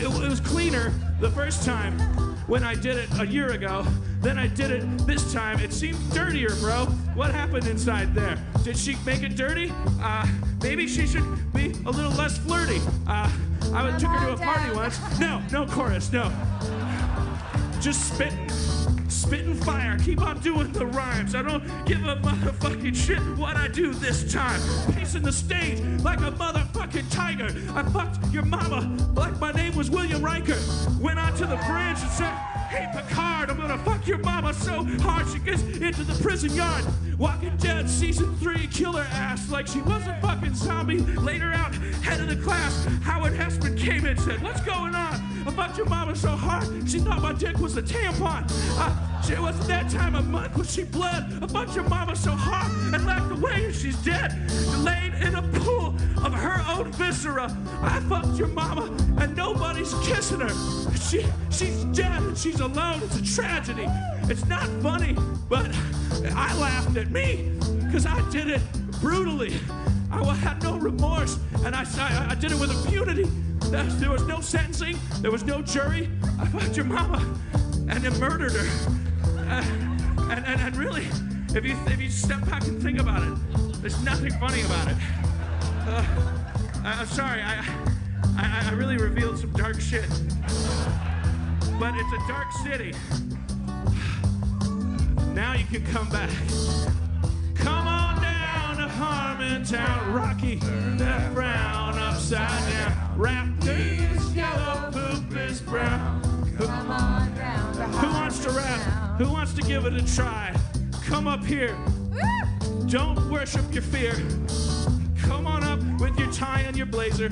It was cleaner the first time when I did it a year ago. Then I did it this time. It seemed dirtier, bro. What happened inside there? Did she make it dirty? Maybe she should be a little less flirty. I took her to a party once. No chorus, no. just spitting fire. Keep on doing the rhymes. I don't give a motherfucking shit what I do this time. Pacing the stage like a motherfucking tiger. I fucked your mama like my name was William Riker. Went onto the bridge and said, hey Picard, I'm gonna fuck your mama so hard she gets into the prison yard. Walking Dead season 3, kill her ass like she was a fucking zombie. Laid her out, head of the class. Howard Hessman came in and said, what's going on? I fucked your mama so hard she thought my dick was a tampon. It wasn't that time of month when she bled. I fucked your mama so hard and left away and she's dead. Laid in a pool of her own viscera. I fucked your mama and nobody's kissing her. She's dead and she's alone. It's a tragedy. It's not funny, but I laughed at me because I did it brutally. I had no remorse, and I did it with impunity. There was no sentencing. There was no jury. I fucked your mama and then murdered her. And really, if you step back and think about it, there's nothing funny about it. I'm sorry. I really revealed some dark shit. But it's a dark city. Now you can come back. Come on down to Harmontown, Rocky. Turn that frown upside down. Rap is yellow, poop is brown. Come on down to Who wants to rap? Who wants to give it a try? Come up here. Don't worship your fear. Come on up with your tie and your blazer.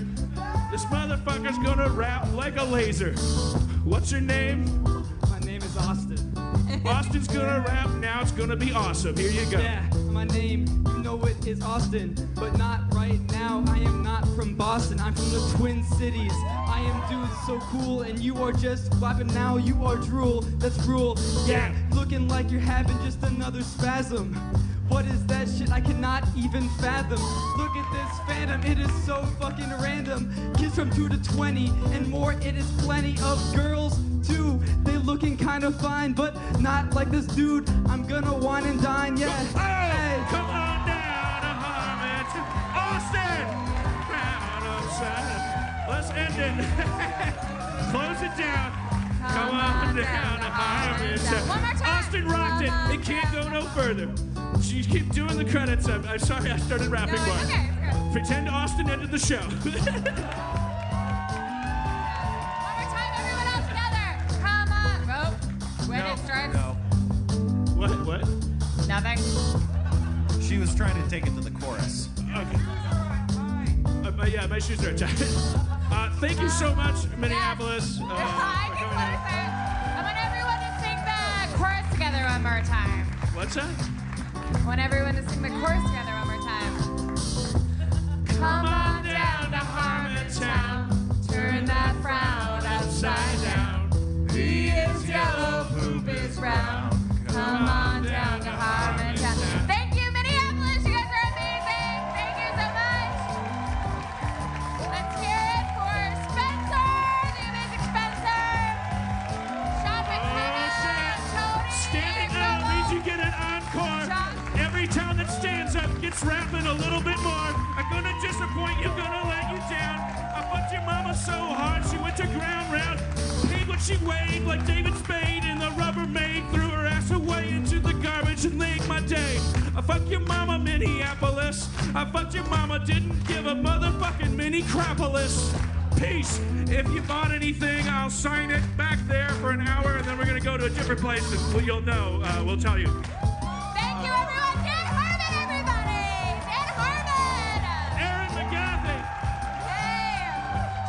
This motherfucker's gonna rap like a laser. What's your name? My name is Austin. Austin's gonna rap, now it's gonna be awesome. Here you go. Yeah, my name, you know it is Austin, but not right now. I am not from Boston, I'm from the Twin Cities. I am dude so cool, and you are just flapping now. You are drool, that's rule. Yeah, looking like you're having just another spasm. What is that shit? I cannot even fathom. Look at this phantom, it is so fucking random. Kids from 2 to 20 and more, it is plenty of girls too. They looking kind of fine, but not like this dude. I'm gonna wine and dine, yeah. Hey. Come on down to Harmontown. Austin! Round upside. Let's end it. Close it down. Come on down to Harmontown. One more time. Austin rocked it. It can't go no further. You keep doing the credits. I'm sorry I started rapping more. Okay. Pretend Austin ended the show. One more time, everyone else together. Come on. Vote. When it starts. No. What? Nothing. She was trying to take it to the chorus. Okay. Yeah, my shoes are tied. Thank you so much, Minneapolis. I can close it. I want everyone to sing the chorus together one more time. What's that? I want everyone to sing the chorus together one more time. Come on down to Harmontown. Turn that frown upside down. He is yellow, poop is brown. Come on down to Harmontown. Thank you, Minneapolis. You guys are amazing. Thank you so much. Let's hear it for Spencer, the amazing Spencer. Shop at Tony. Standing up means you get an encore. Every town that stands up gets rapping a little bit more. I'm gonna disappoint you, gonna let you down. I fucked your mama so hard she went to ground round. Paid what she weighed like David Spade, and the Rubbermaid threw her ass away into the garbage and made my day. I fucked your mama, Minneapolis. I fucked your mama, didn't give a motherfucking mini-cropolis. Peace. If you bought anything, I'll sign it back there for an hour, and then we're gonna go to a different place, and you'll know. We'll tell you. Thank you, everyone. Dan Harmon, everybody. Dan Harmon. Aaron McGathy. Hey.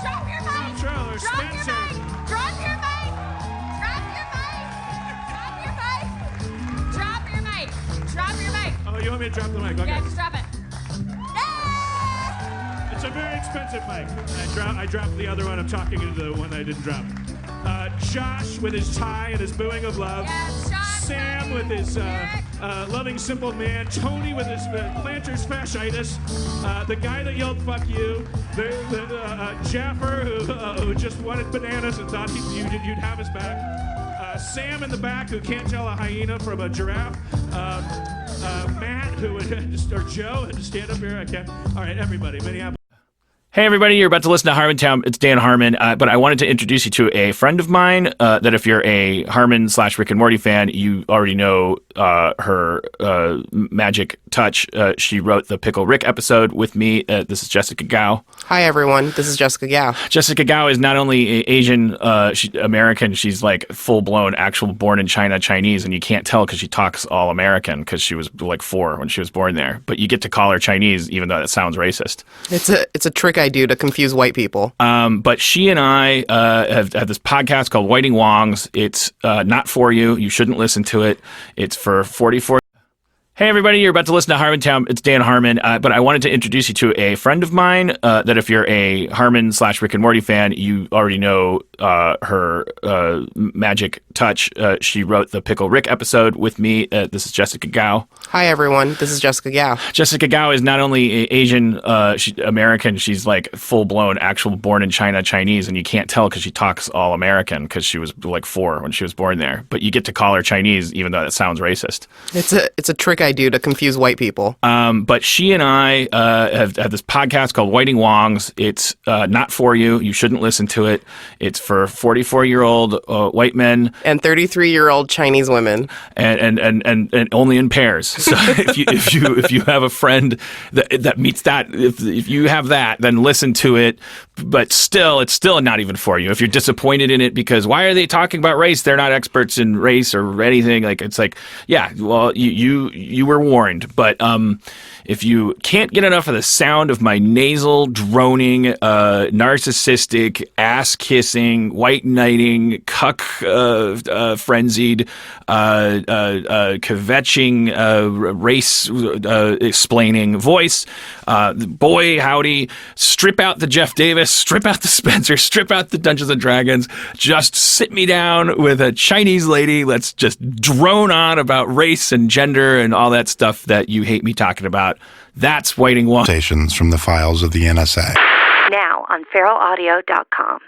Drop your mic. Controller, Drop Spencer. your mic. Drop your mic. Drop your mic. Drop your mic. Drop your mic. Drop your mic. Oh, you want me to drop the mic? Okay. Yeah, just drop it. It's a very expensive mic. I dropped the other one. I'm talking into the one I didn't drop. Josh with his tie and his booing of love. Yes, Josh. Sam with his loving simple man. Tony with his planter's fasciitis. The guy that yelled "fuck you." Jaffer who just wanted bananas and thought you'd have his back. Sam in the back who can't tell a hyena from a giraffe. Matt who would or Joe had to stand up here. I can't. All right, everybody, Minneapolis. Hey, everybody, you're about to listen to Harmontown. It's Dan Harmon, but I wanted to introduce you to a friend of mine that if you're a Harmon / Rick and Morty fan, you already know her magic touch. She wrote the Pickle Rick episode with me. This is Jessica Gao. Hi, everyone. This is Jessica Gao. Jessica Gao is not only Asian, American, she's like full-blown, actual born in China Chinese, and you can't tell because she talks all American because she was like 4 when she was born there. But you get to call her Chinese, even though that sounds racist. It's a trick I do to confuse white people. But she and I have this podcast called Whiting Wongs. It's not for you. You shouldn't listen to it. It's for 44. Hey, everybody, you're about to listen to Harmontown. It's Dan Harmon, but I wanted to introduce you to a friend of mine that if you're a Harmon / Rick and Morty fan, you already know her magic touch. She wrote the Pickle Rick episode with me. This is Jessica Gao. Hi, everyone. This is Jessica Gao. Jessica Gao is not only Asian, American, she's like full-blown, actual born in China Chinese, and you can't tell because she talks all American because she was like 4 when she was born there. But you get to call her Chinese, even though that sounds racist. It's a trick I do to confuse white people. But she and I have this podcast called Whiting Wongs. It's not for you. You shouldn't listen to it. It's for 44-year-old white men and 33-year-old Chinese women, and only in pairs. So if you have a friend that meets that, if you have that, then listen to it. But still, it's still not even for you. If you're disappointed in it because why are they talking about race? They're not experts in race or anything. Like it's like, yeah, well, you were warned. But if you can't get enough of the sound of my nasal, droning, narcissistic, ass-kissing, white-knighting, cuck frenzied, kvetching, race-explaining voice, boy, howdy, strip out the Jeff Davis, strip out the Spencer, strip out the Dungeons & Dragons, just sit me down with a Chinese lady, let's just drone on about race and gender and all that stuff that you hate me talking about. That's Whiting Wong. Stations from the files of the NSA. Now on feralaudio.com.